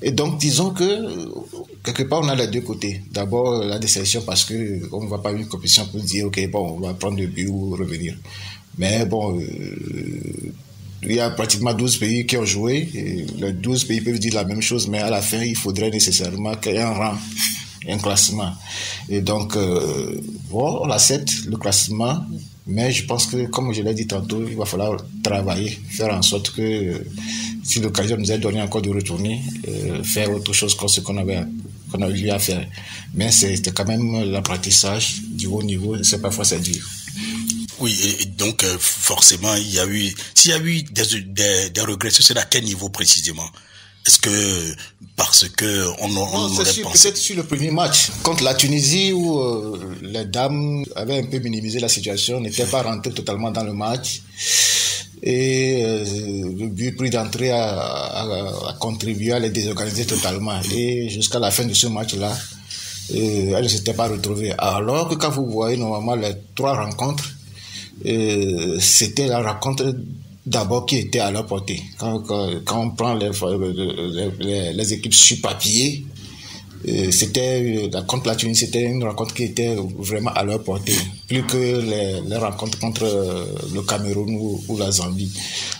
Et donc, disons que quelque part, on a les deux côtés. D'abord, la déception parce qu'on ne va pas à une compétition pour dire, OK, bon, on va prendre le but ou revenir. Mais bon, il y a pratiquement 12 pays qui ont joué. Et les 12 pays peuvent dire la même chose, mais à la fin, il faudrait nécessairement qu'il y ait un rang, un classement. Et donc, bon, on accepte le classement, mais je pense que, comme je l'ai dit tantôt, il va falloir travailler, faire en sorte que, si l'occasion nous est donnée encore de retourner, faire autre chose que ce qu'on avait eu à faire. Mais c'était quand même l'apprentissage du haut niveau, parfois c'est dur. Oui, et donc forcément, s'il y a eu des regrets, c'est à quel niveau précisément? Est-ce que parce que on aurait pensé... Peut-être sur le premier match contre la Tunisie où les dames avaient un peu minimisé la situation, n'étaient pas rentrées totalement dans le match et le but pris d'entrée a contribué à les désorganiser totalement. Et jusqu'à la fin de ce match-là, elles ne s'étaient pas retrouvées. Alors que quand vous voyez normalement les 3 rencontres, c'était la rencontre d'abord qui était à leur portée. Quand on prend les équipes sur papier, c'était contre la Tunisie, c'était une rencontre qui était vraiment à leur portée, plus que les rencontres contre le Cameroun ou la Zambie.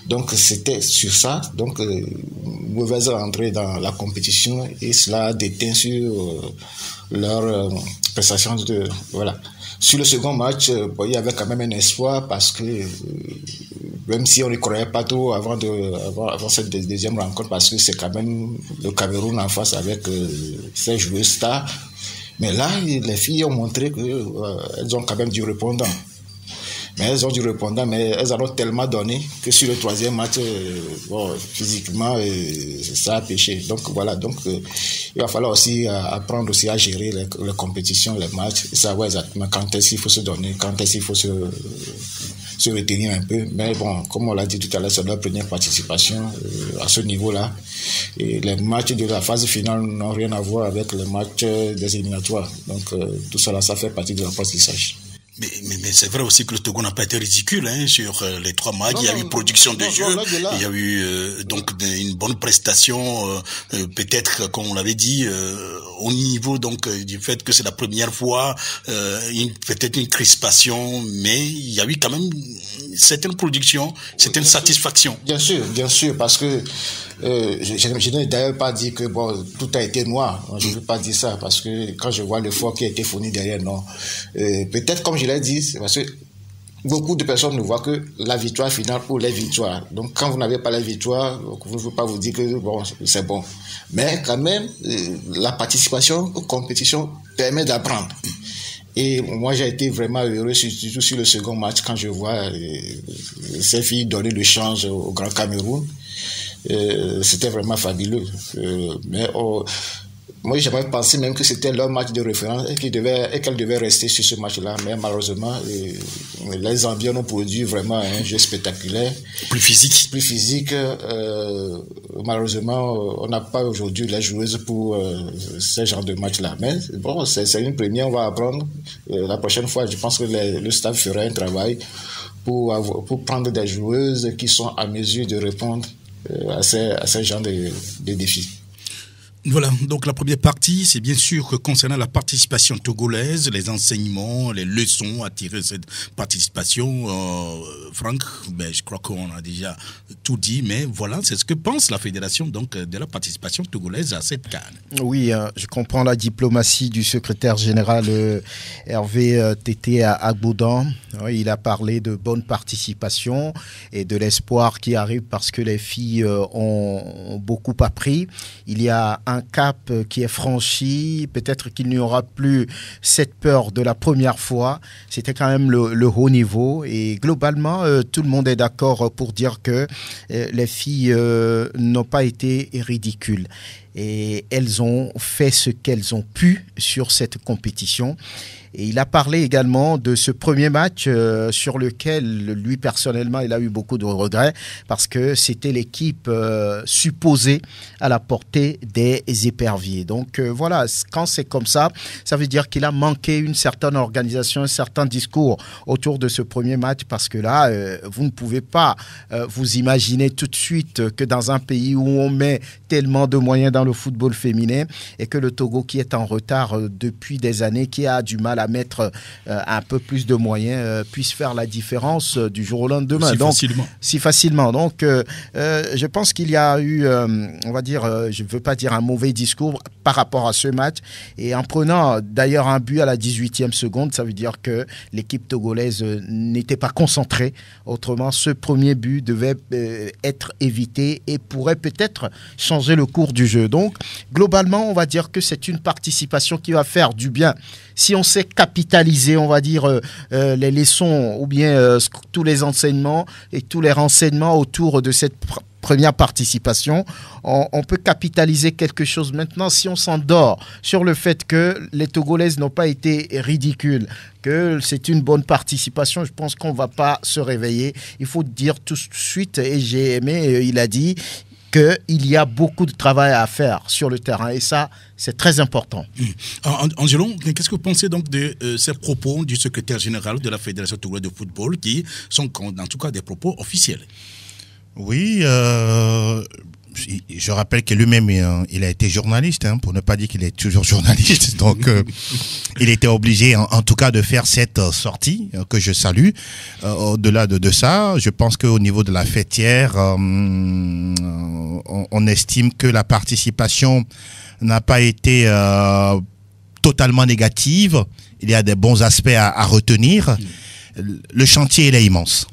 Donc c'était sur ça, donc mauvaise entrée dans la compétition et cela a déteint sur leur prestation voilà. Sur le second match, il y avait quand même un espoir parce que même si on ne croyait pas trop avant cette deuxième rencontre, parce que c'est quand même le Cameroun en face avec ses joueurs stars. Mais là, les filles ont montré qu'elles ont quand même du répondant. Mais elles ont du répondant, mais elles en ont tellement donné que sur le troisième match, physiquement, ça a pêché. Donc voilà, il va falloir aussi apprendre aussi à gérer les compétitions, les matchs, et savoir exactement quand est-ce qu'il faut se donner, quand est-ce qu'il faut se retenir un peu. Mais bon, comme on l'a dit tout à l'heure, c'est leur première participation à ce niveau-là. Et les matchs de la phase finale n'ont rien à voir avec les matchs des éliminatoires. Donc tout cela, ça fait partie de l'apprentissage. Mais c'est vrai aussi que le Togo n'a pas été ridicule sur les 3 matchs. Il y a eu production de jeu, il y a eu donc une bonne prestation, peut-être comme on l'avait dit, au niveau donc du fait que c'est la première fois, peut-être une crispation, mais il y a eu quand même certaines productions, certaines satisfactions. Bien sûr, parce que je n'ai d'ailleurs pas dit que tout a été noir. Je ne veux pas dire ça parce que quand je vois l'effort qui a été fourni derrière, non. Peut-être comme je l'ai dit, c'est parce que beaucoup de personnes ne voient que la victoire finale ou les victoires. Donc quand vous n'avez pas la victoire, vous ne pouvez pas vous dire que c'est bon. Mais quand même, la participation aux compétitions permet d'apprendre. Et moi, j'ai été vraiment heureux, surtout sur le second match, quand je vois ces filles donner le change au Grand Cameroun. C'était vraiment fabuleux. Mais moi, j'aimerais penser même que c'était leur match de référence et qu'elles devaient rester sur ce match-là. Mais malheureusement, les Zambiens ont produit vraiment un jeu spectaculaire. Plus physique. Malheureusement, on n'a pas aujourd'hui les joueuses pour ce genre de match-là. Mais bon, c'est une première, on va apprendre. La prochaine fois, je pense que le staff fera un travail pour prendre des joueuses qui sont à mesure de répondre à ces genres de défis. Voilà, donc la première partie, c'est bien sûr que concernant la participation togolaise, les enseignements, les leçons à tirer de cette participation. Franck, je crois qu'on a déjà tout dit, mais voilà, c'est ce que pense la fédération donc, de la participation togolaise à cette CAN. Oui, je comprends la diplomatie du secrétaire général Hervé Tété à Gbodon. Il a parlé de bonne participation et de l'espoir qui arrive parce que les filles ont beaucoup appris. Il y a un cap qui est franchi, peut-être qu'il n'y aura plus cette peur de la première fois. C'était quand même le haut niveau et globalement, tout le monde est d'accord pour dire que les filles n'ont pas été ridicules. Et elles ont fait ce qu'elles ont pu sur cette compétition. Et il a parlé également de ce premier match sur lequel, lui, personnellement, il a eu beaucoup de regrets parce que c'était l'équipe supposée à la portée des éperviers. Donc voilà, quand c'est comme ça, ça veut dire qu'il a manqué une certaine organisation, un certain discours autour de ce premier match parce que là, vous ne pouvez pas vous imaginer tout de suite que dans un pays où on met tellement de moyens dans le football féminin et que le Togo qui est en retard depuis des années, qui a du mal à mettre un peu plus de moyens, puisse faire la différence du jour au lendemain. Si facilement. Donc, je pense qu'il y a eu, on va dire, je ne veux pas dire un mauvais discours par rapport à ce match. Et en prenant d'ailleurs un but à la 18e seconde, ça veut dire que l'équipe togolaise n'était pas concentrée. Autrement, ce premier but devait être évité et pourrait peut-être changer le cours du jeu. Donc, globalement, on va dire que c'est une participation qui va faire du bien. Si on sait capitaliser, on va dire, les leçons ou bien tous les enseignements et tous les renseignements autour de cette première participation, on peut capitaliser quelque chose. Maintenant, si on s'endort sur le fait que les Togolaises n'ont pas été ridicules, que c'est une bonne participation, je pense qu'on ne va pas se réveiller. Il faut dire tout de suite, et j'ai aimé, il a dit qu'il y a beaucoup de travail à faire sur le terrain. Et ça, c'est très important. Angelon, qu'est-ce que vous pensez donc de ces propos du secrétaire général de la Fédération togolaise de football qui sont en tout cas des propos officiels? Oui, je rappelle que lui-même, il a été journaliste, pour ne pas dire qu'il est toujours journaliste. Donc, il était obligé, en tout cas, de faire cette sortie que je salue. Au-delà de ça, je pense qu'au niveau de la fêtière, on estime que la participation n'a pas été totalement négative. Il y a des bons aspects à retenir. Le chantier, il est immense.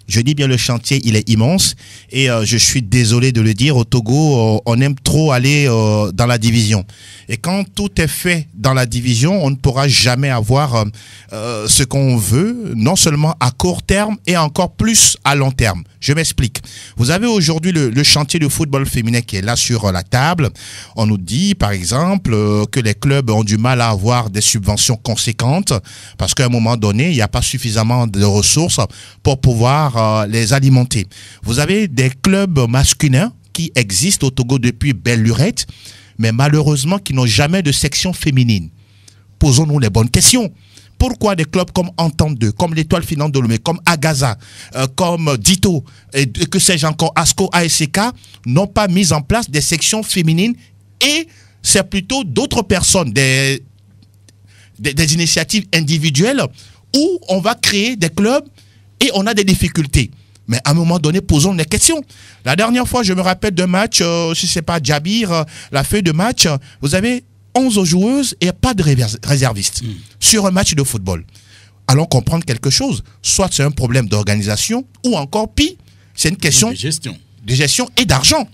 Je dis bien le chantier, il est immense et je suis désolé de le dire, au Togo, on aime trop aller dans la division. Et quand tout est fait dans la division, on ne pourra jamais avoir ce qu'on veut, non seulement à court terme et encore plus à long terme. Je m'explique. Vous avez aujourd'hui le chantier de football féminin qui est là sur la table. On nous dit, par exemple, que les clubs ont du mal à avoir des subventions conséquentes parce qu'à un moment donné, il n'y a pas suffisamment de ressources pour pouvoir les alimenter. Vous avez des clubs masculins qui existent au Togo depuis belle lurette, mais malheureusement qui n'ont jamais de section féminine. Posons-nous les bonnes questions. Pourquoi des clubs comme Entente 2, comme l'Étoile Filante de Lomé, comme Agaza, comme Dito, et que sais-je encore, ASCO, ASK, n'ont pas mis en place des sections féminines et c'est plutôt d'autres personnes, des initiatives individuelles où on va créer des clubs et on a des difficultés. Mais à un moment donné, posons des questions. La dernière fois, je me rappelle d'un match, si c'est pas Djabir, la feuille de match, vous avez 11 joueuses et pas de réservistes sur un match de football. Allons comprendre quelque chose. Soit c'est un problème d'organisation ou encore pire, c'est une question de gestion et d'argent.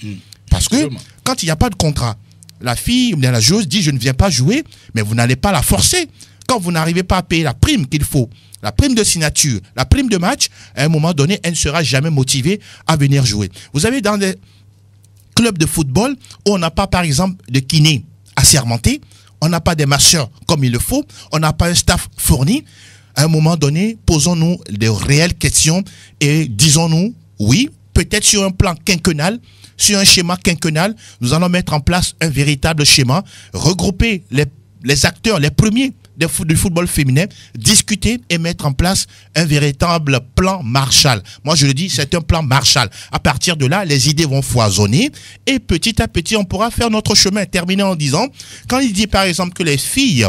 Parce que quand il n'y a pas de contrat, la fille ou bien la joueuse dit je ne viens pas jouer, mais vous n'allez pas la forcer. Quand vous n'arrivez pas à payer la prime qu'il faut, la prime de signature, la prime de match, à un moment donné, elle ne sera jamais motivée à venir jouer. Vous avez dans des clubs de football où on n'a pas, par exemple, de kiné assermenté, on n'a pas des masseurs comme il le faut, on n'a pas un staff fourni. À un moment donné, posons-nous de réelles questions et disons-nous, oui, peut-être sur un plan quinquennal, sur un schéma quinquennal, nous allons mettre en place un véritable schéma, regrouper les acteurs, les premiers du football féminin, discuter et mettre en place un véritable plan Marshall. Moi, je le dis, c'est un plan Marshall. À partir de là, les idées vont foisonner et petit à petit, on pourra faire notre chemin. Terminer en disant, quand il dit par exemple que les filles,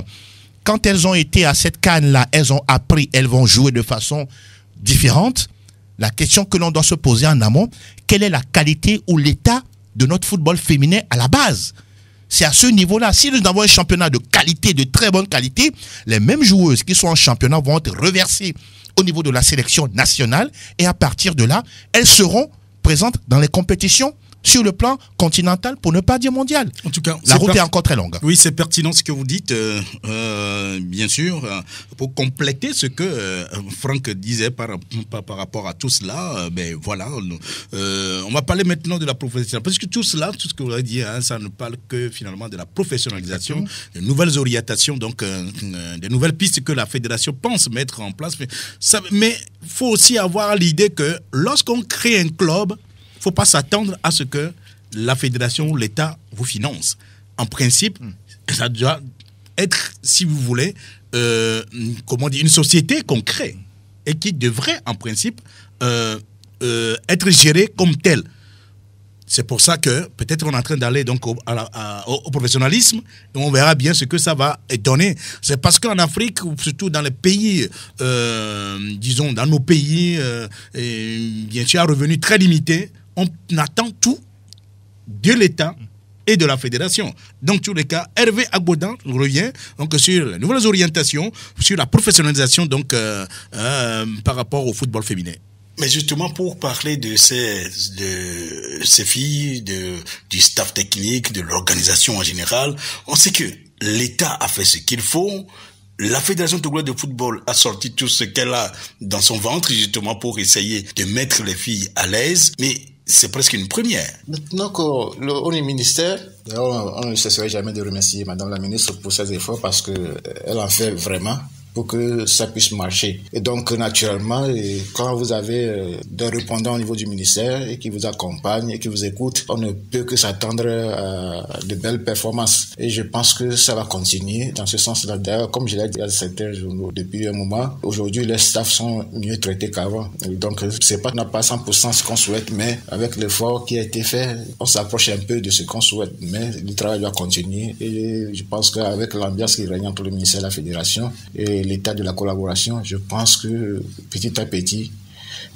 quand elles ont été à cette CAN-là, elles ont appris, elles vont jouer de façon différente, la question que l'on doit se poser en amont, quelle est la qualité ou l'état de notre football féminin à la base ? C'est à ce niveau-là. Si nous avons un championnat de qualité, de très bonne qualité, les mêmes joueuses qui sont en championnat vont être reversées au niveau de la sélection nationale et à partir de là, elles seront présentes dans les compétitions sur le plan continental, pour ne pas dire mondial. En tout cas, la route est encore très longue. Oui, c'est pertinent ce que vous dites, bien sûr, pour compléter ce que Franck disait par rapport à tout cela. Ben voilà, on va parler maintenant de la professionnalisation, parce que tout cela, tout ce que vous avez dit, ça ne parle que finalement de la professionnalisation, de nouvelles orientations, donc des nouvelles pistes que la fédération pense mettre en place. Mais il faut aussi avoir l'idée que lorsqu'on crée un club, il ne faut pas s'attendre à ce que la fédération ou l'État vous finance. En principe, ça doit être, si vous voulez, une société qu'on crée et qui devrait, en principe, être gérée comme telle. C'est pour ça que peut-être on est en train d'aller donc au professionnalisme et on verra bien ce que ça va donner. C'est parce qu'en Afrique, surtout dans les pays, disons dans nos pays, bien sûr à revenus très limités, on attend tout de l'État et de la fédération. Donc, dans tous les cas, Hervé Agbodan revient donc, sur les nouvelles orientations, sur la professionnalisation donc, par rapport au football féminin. Mais justement, pour parler de ces filles, du staff technique, de l'organisation en général, on sait que l'État a fait ce qu'il faut. La Fédération togolaise de football a sorti tout ce qu'elle a dans son ventre, justement, pour essayer de mettre les filles à l'aise. Mais c'est presque une première. Maintenant qu'au ministère, on ne cesserait jamais de remercier Madame la ministre pour ses efforts parce qu'elle en fait vraiment pour que ça puisse marcher. Et donc, naturellement, quand vous avez des répondants au niveau du ministère et qui vous accompagnent et qui vous écoutent, on ne peut que s'attendre à de belles performances. Et je pense que ça va continuer dans ce sens-là. D'ailleurs, comme je l'ai dit à certains journaux depuis un moment, aujourd'hui, les staffs sont mieux traités qu'avant. Donc, c'est pas 100% ce qu'on souhaite, mais avec l'effort qui a été fait, on s'approche un peu de ce qu'on souhaite. Mais le travail doit continuer. Et je pense qu'avec l'ambiance qui règne entre le ministère et la fédération et l'état de la collaboration, je pense que petit à petit,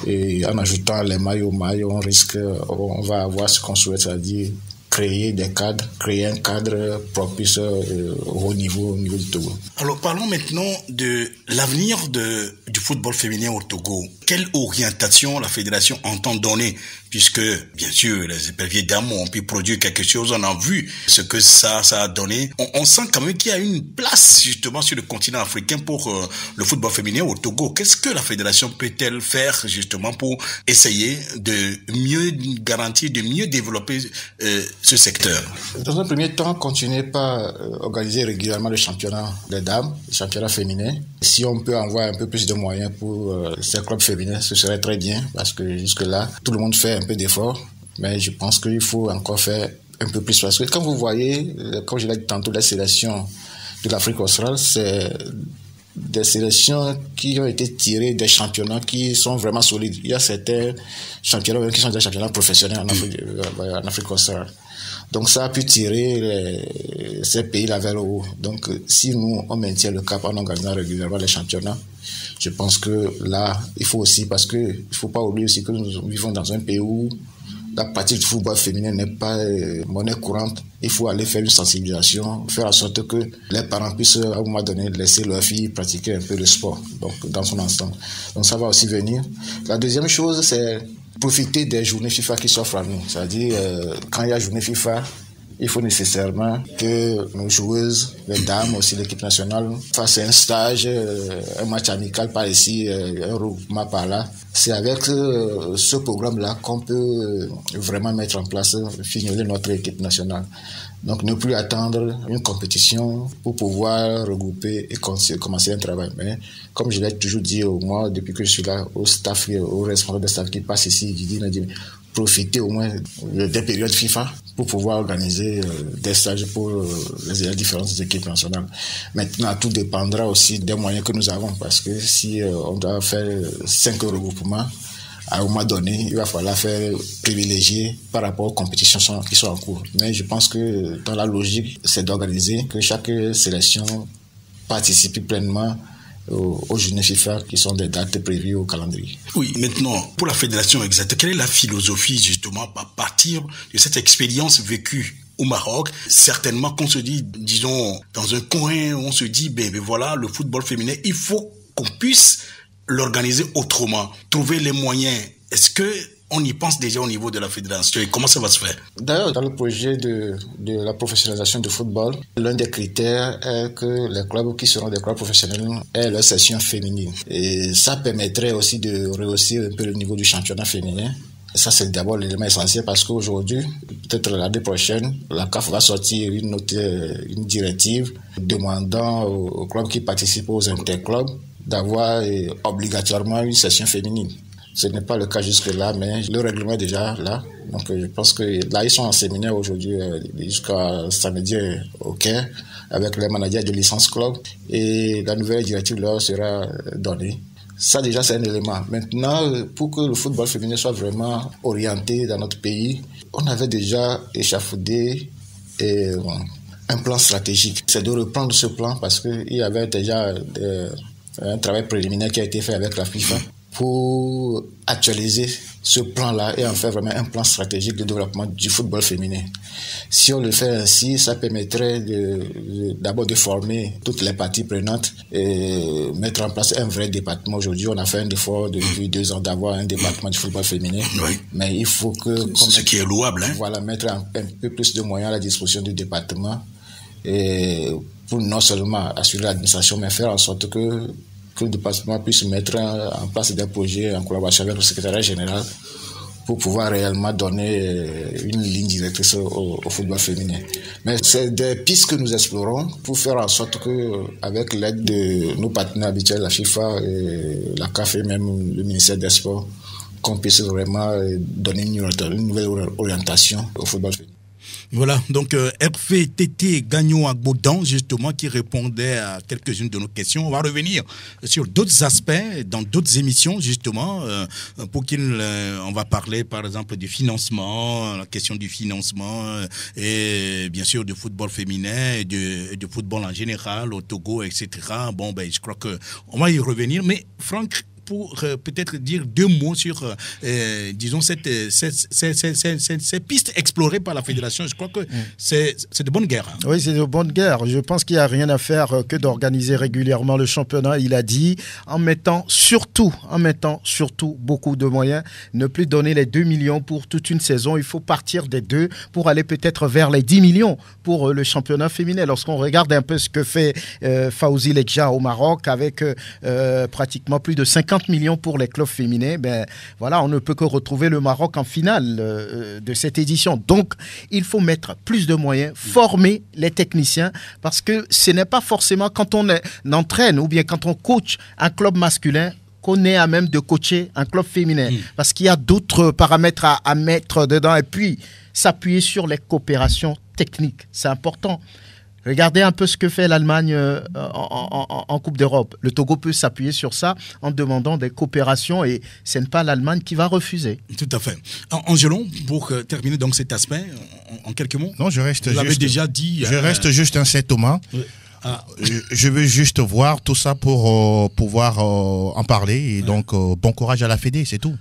et en ajoutant les mailles aux mailles, on va avoir ce qu'on souhaite, c'est-à-dire créer un cadre propice au niveau du Togo. Alors parlons maintenant de l'avenir du football féminin au Togo. Quelle orientation la fédération entend donner, puisque bien sûr les éperviers dames ont pu produire quelque chose, on a vu ce que ça a donné. On sent quand même qu'il y a une place justement sur le continent africain pour le football féminin au Togo. Qu'est-ce que la fédération peut-elle faire justement pour essayer de mieux garantir, de mieux développer ce secteur? Dans un premier temps, continuez par organiser régulièrement le championnat des dames, le championnat féminin. Si on peut avoir un peu plus de moyens pour ces clubs féminins, ce serait très bien, parce que jusque-là, tout le monde fait un peu d'efforts, mais je pense qu'il faut encore faire un peu plus, parce que quand vous voyez, comme je l'ai dit tantôt, la sélection de l'Afrique australe, c'est des sélections qui ont été tirées des championnats qui sont vraiment solides. Il y a certains championnats qui sont des championnats professionnels en Afrique australe. Donc ça a pu tirer ces pays-là vers le haut. Donc si nous, on maintient le cap en organisant régulièrement les championnats, je pense que là, il faut aussi, parce que il faut pas oublier aussi que nous vivons dans un pays où la pratique du football féminin n'est pas monnaie courante. Il faut aller faire une sensibilisation, faire en sorte que les parents puissent à un moment donné laisser leurs filles pratiquer un peu le sport, donc dans son ensemble. Donc ça va aussi venir. La deuxième chose, c'est profiter des journées FIFA qui s'offrent à nous. C'est-à-dire, quand il y a journée FIFA, il faut nécessairement que nos joueuses, les dames, aussi l'équipe nationale, fassent un stage, un match amical par ici, un regroupement par là. C'est avec ce programme-là qu'on peut vraiment mettre en place, fignoler notre équipe nationale. Donc, ne plus attendre une compétition pour pouvoir regrouper et commencer un travail. Mais, comme je l'ai toujours dit, moi, depuis que je suis là, au staff, aux responsables de staff qui passent ici, je dis, profiter au moins des périodes FIFA pour pouvoir organiser des stages pour les différentes équipes nationales. Maintenant, tout dépendra aussi des moyens que nous avons, parce que si on doit faire 5 regroupements, à un moment donné, il va falloir faire privilégier par rapport aux compétitions qui sont en cours. Mais je pense que dans la logique, c'est d'organiser que chaque sélection participe pleinement aux journées FIFA qui sont des dates prévues au calendrier. Oui, maintenant, pour la fédération exacte, quelle est la philosophie justement à partir de cette expérience vécue au Maroc? Certainement qu'on se dit, disons, dans un coin, on se dit, ben voilà, le football féminin, il faut qu'on puisse l'organiser autrement, trouver les moyens. Est-ce que on y pense déjà au niveau de la fédération et comment ça va se faire? D'ailleurs, dans le projet de la professionnalisation du football, l'un des critères est que les clubs qui seront des clubs professionnels aient leur section féminine. Et ça permettrait aussi de rehausser un peu le niveau du championnat féminin. Ça, c'est d'abord l'élément essentiel, parce qu'aujourd'hui, peut-être l'année prochaine, la CAF va sortir une directive demandant aux clubs qui participent aux interclubs d'avoir obligatoirement une session féminine. Ce n'est pas le cas jusque-là, mais le règlement est déjà là. Donc je pense que là, ils sont en séminaire aujourd'hui jusqu'à samedi au Caire avec les managers de licence club, et la nouvelle directive leur sera donnée. Ça déjà, c'est un élément. Maintenant, pour que le football féminin soit vraiment orienté dans notre pays, on avait déjà échafaudé un plan stratégique. C'est de reprendre ce plan, parce qu'il y avait déjà un travail préliminaire qui a été fait avec la FIFA pour actualiser ce plan-là et en faire vraiment un plan stratégique de développement du football féminin. Si on le fait ainsi, ça permettrait d'abord de former toutes les parties prenantes et mettre en place un vrai département. Aujourd'hui, on a fait un effort depuis 2 ans d'avoir un département du football féminin, oui. Mais il faut que... Ce qui est louable, hein? Voilà, mettre un peu plus de moyens à la disposition du département et pour non seulement assurer l'administration, mais faire en sorte que le département puisse mettre en place des projets en collaboration avec le secrétariat général pour pouvoir réellement donner une ligne directrice au football féminin. Mais c'est des pistes que nous explorons pour faire en sorte que, avec l'aide de nos partenaires habituels, la FIFA, la CAF et même le ministère des Sports, qu'on puisse vraiment donner une nouvelle orientation au football féminin. Voilà, donc RFTT Gagnon Agbodan, justement, qui répondait à quelques-unes de nos questions. On va revenir sur d'autres aspects, dans d'autres émissions, justement, pour on va parler, par exemple, du financement, la question du financement, et bien sûr du football féminin, et du football en général, au Togo, etc. Bon, ben, je crois qu'on va y revenir. Mais Franck, pour peut-être dire 2 mots sur, disons, ces pistes explorées par la fédération. Je crois que c'est de bonne guerre. Hein. Oui, c'est de bonne guerre. Je pense qu'il n'y a rien à faire que d'organiser régulièrement le championnat. Il a dit, en mettant surtout beaucoup de moyens, ne plus donner les 2 millions pour toute une saison. Il faut partir des 2 pour aller peut-être vers les 10 millions pour le championnat féminin. Lorsqu'on regarde un peu ce que fait Fawzi Lekja au Maroc avec pratiquement plus de 50 millions pour les clubs féminins, ben voilà, on ne peut que retrouver le Maroc en finale de cette édition. Donc, il faut mettre plus de moyens, former les techniciens, parce que ce n'est pas forcément quand on entraîne ou bien quand on coach un club masculin qu'on est à même de coacher un club féminin. Parce qu'il y a d'autres paramètres à mettre dedans et puis s'appuyer sur les coopérations techniques. C'est important. Regardez un peu ce que fait l'Allemagne en Coupe d'Europe. Le Togo peut s'appuyer sur ça en demandant des coopérations et ce n'est pas l'Allemagne qui va refuser. Tout à fait. Angelon, pour terminer donc cet aspect, en quelques mots. Non, je reste Vous l'avez déjà dit. Je reste juste un Saint-Thomas. Je veux juste voir tout ça pour pouvoir en parler. Et donc, bon courage à la Fédé, c'est tout.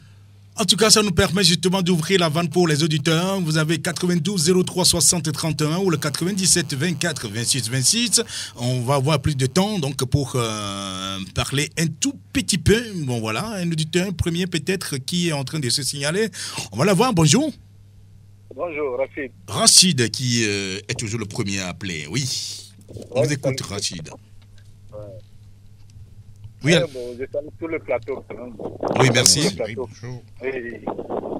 En tout cas, ça nous permet justement d'ouvrir la vanne pour les auditeurs. Vous avez 92 03 60 31 ou le 97 24 26 26. On va avoir plus de temps donc pour parler un tout petit peu. Bon voilà, un auditeur premier peut-être qui est en train de se signaler. On va la voir. Bonjour. Bonjour, Rachid. Rachid qui est toujours le premier à appeler. Oui. On vous écoute, Rachid. Oui, bon, je salue tout le plateau. Oui, merci. Oui, bonjour.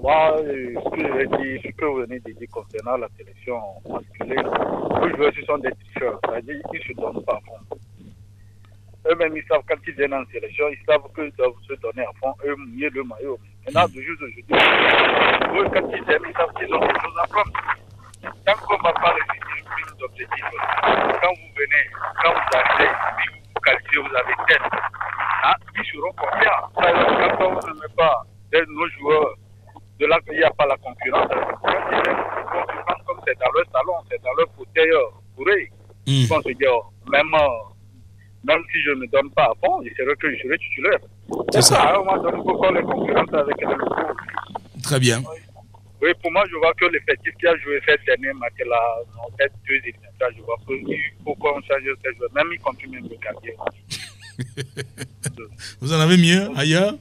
Moi, ce que je vais dire, ce que vous venez de dire concernant la sélection masculine, les joueurs, ce sont des tricheurs. C'est-à-dire qu'ils ne se donnent pas à fond. Eux-mêmes, ils savent quand ils viennent en sélection, ils savent qu'ils doivent se donner à fond, eux mouiller le maillot. Maintenant, de juste aujourd'hui, eux, quand ils aiment, ils savent qu'ils ont des choses à prendre. Tant qu'on ne va pas les finir plus d'objectifs, quand vous venez, quand vous arrivez, puis vous qualifiez, vous avez tête. Ils seront confiants. Quand on ne met pas nos joueurs, de là qu'il n'y a pas la concurrence, quand ils viennent, ils vont se prendre comme c'est dans leur salon, c'est dans leur fauteuil bourré. Ils vont se dire, même si je ne me donne pas à fond, je serai titulaire. C'est ça. À un moment donné, il faut faire les concurrences avec les locaux. Très bien. Oui, pour moi, je vois que l'effectif qui a joué cette dernière match-là, en fait, 2 éliminatoires, je vois qu'il faut qu'on change ces joueurs, même y compris même le gardien. Vous en avez mieux ailleurs?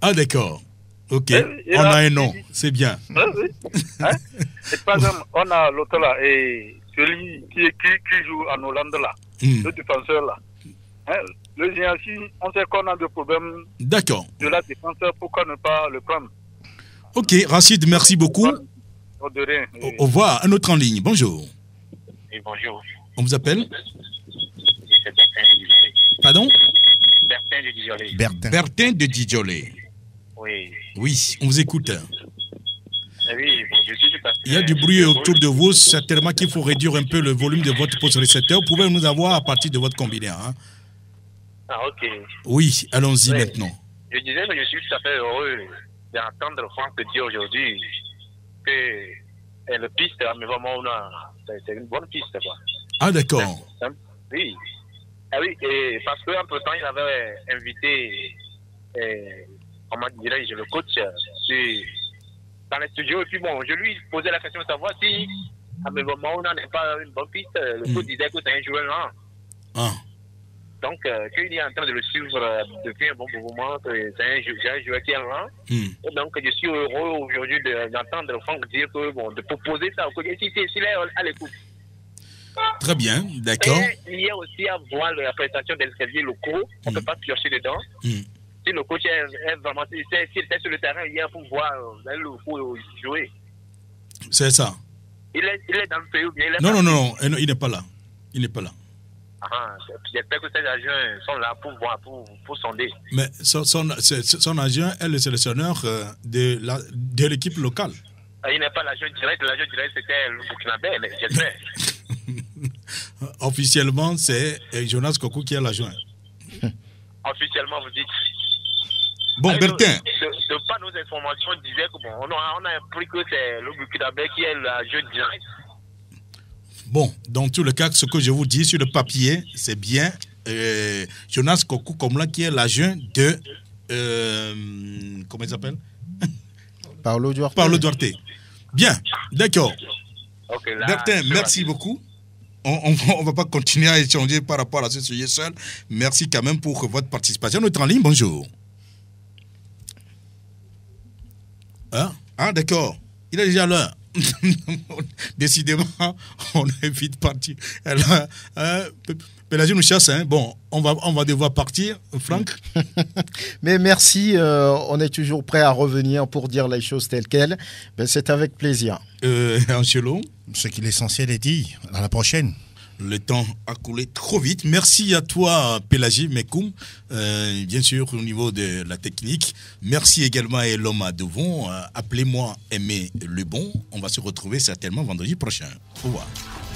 Ah d'accord. Ok. On a un nom. C'est bien. On a l'autre là, et celui qui joue en Hollande là, le défenseur là. Le géant, on sait qu'on a des problèmes de la défenseur, pourquoi ne pas le prendre? Ok, Rachid, merci beaucoup. De rien. Au revoir. Un autre en ligne. Bonjour. Et bonjour. On vous appelle? C'est Bertin de Didiolé. Pardon? Bertin de Didiolé. Bertin de Didiolé. Oui. Oui, on vous écoute. Oui, je suis parce que... Il y a du bruit autour de vous, certainement qu'il faut réduire un peu le volume de votre poste récepteur. Vous pouvez nous avoir à partir de votre combiné. Hein? Ah, ok. Oui, allons-y maintenant. Je disais que je suis tout à fait heureux d'entendre Franck dire aujourd'hui que le piste, mais vraiment, c'est une bonne piste, quoi. Ah, d'accord. Oui. Ah oui, et parce qu'entre-temps, il avait invité, comment dirais-je, le coach dans les studios. Et puis bon, je lui posais la question de savoir si, à mes moments, on n'est pas une bonne piste. Le coach disait que c'est un joueur lent. Ah. Donc, qu'il est en train de le suivre depuis un bon moment, c'est un joueur qui est lent. Et donc, je suis heureux aujourd'hui d'entendre Franck dire que, bon, de proposer ça au coach. S'il est à l'écoute. Très bien, d'accord. Et il y a aussi à voir la prestation des escaliers locaux. On ne peut pas piocher dedans. Si le coach est vraiment, s'il était sur le terrain hier pour voir le locaux jouer. C'est ça. Il est dans le pays ou bien il est Non, il n'est pas là. Il n'est pas là. J'espère que ces agents sont là pour voir, pour sonder. Mais son agent est le sélectionneur de l'équipe locale. Il n'est pas l'agent direct c'était le Burkinabé, mais j'espère. Officiellement, c'est Jonas Kokou qui est l'adjoint. Officiellement, vous dites. Bon, Bertin. De pas nos informations, on disait que bon, on a appris que c'est le Burkinabé qui est l'agent direct. Bon, dans tout le cas, ce que je vous dis sur le papier, c'est bien Jonas Kokou Komla, qui est l'agent de... comment il s'appelle? Paulo Duarte. Paulo Duarte. Bien, d'accord. Okay, là, Bertin, merci beaucoup. On ne va pas continuer à échanger par rapport à ce sujet seul. Merci quand même pour votre participation. Notre en ligne, bonjour. Ah, d'accord. Il est déjà l'heure. Décidément, on est vite parti. Pélagie nous chasse. Hein. Bon, on va devoir partir, Franck. Mais merci, on est toujours prêt à revenir pour dire les choses telles quelles. Ben, c'est avec plaisir. Angelo. Ce qui est l'essentiel est dit. À la prochaine. Le temps a coulé trop vite. Merci à toi, Pélagie Mekoum, bien sûr, au niveau de la technique. Merci également à Eloma Devon. Appelez-moi Aimé Le Bon. On va se retrouver certainement vendredi prochain. Au revoir.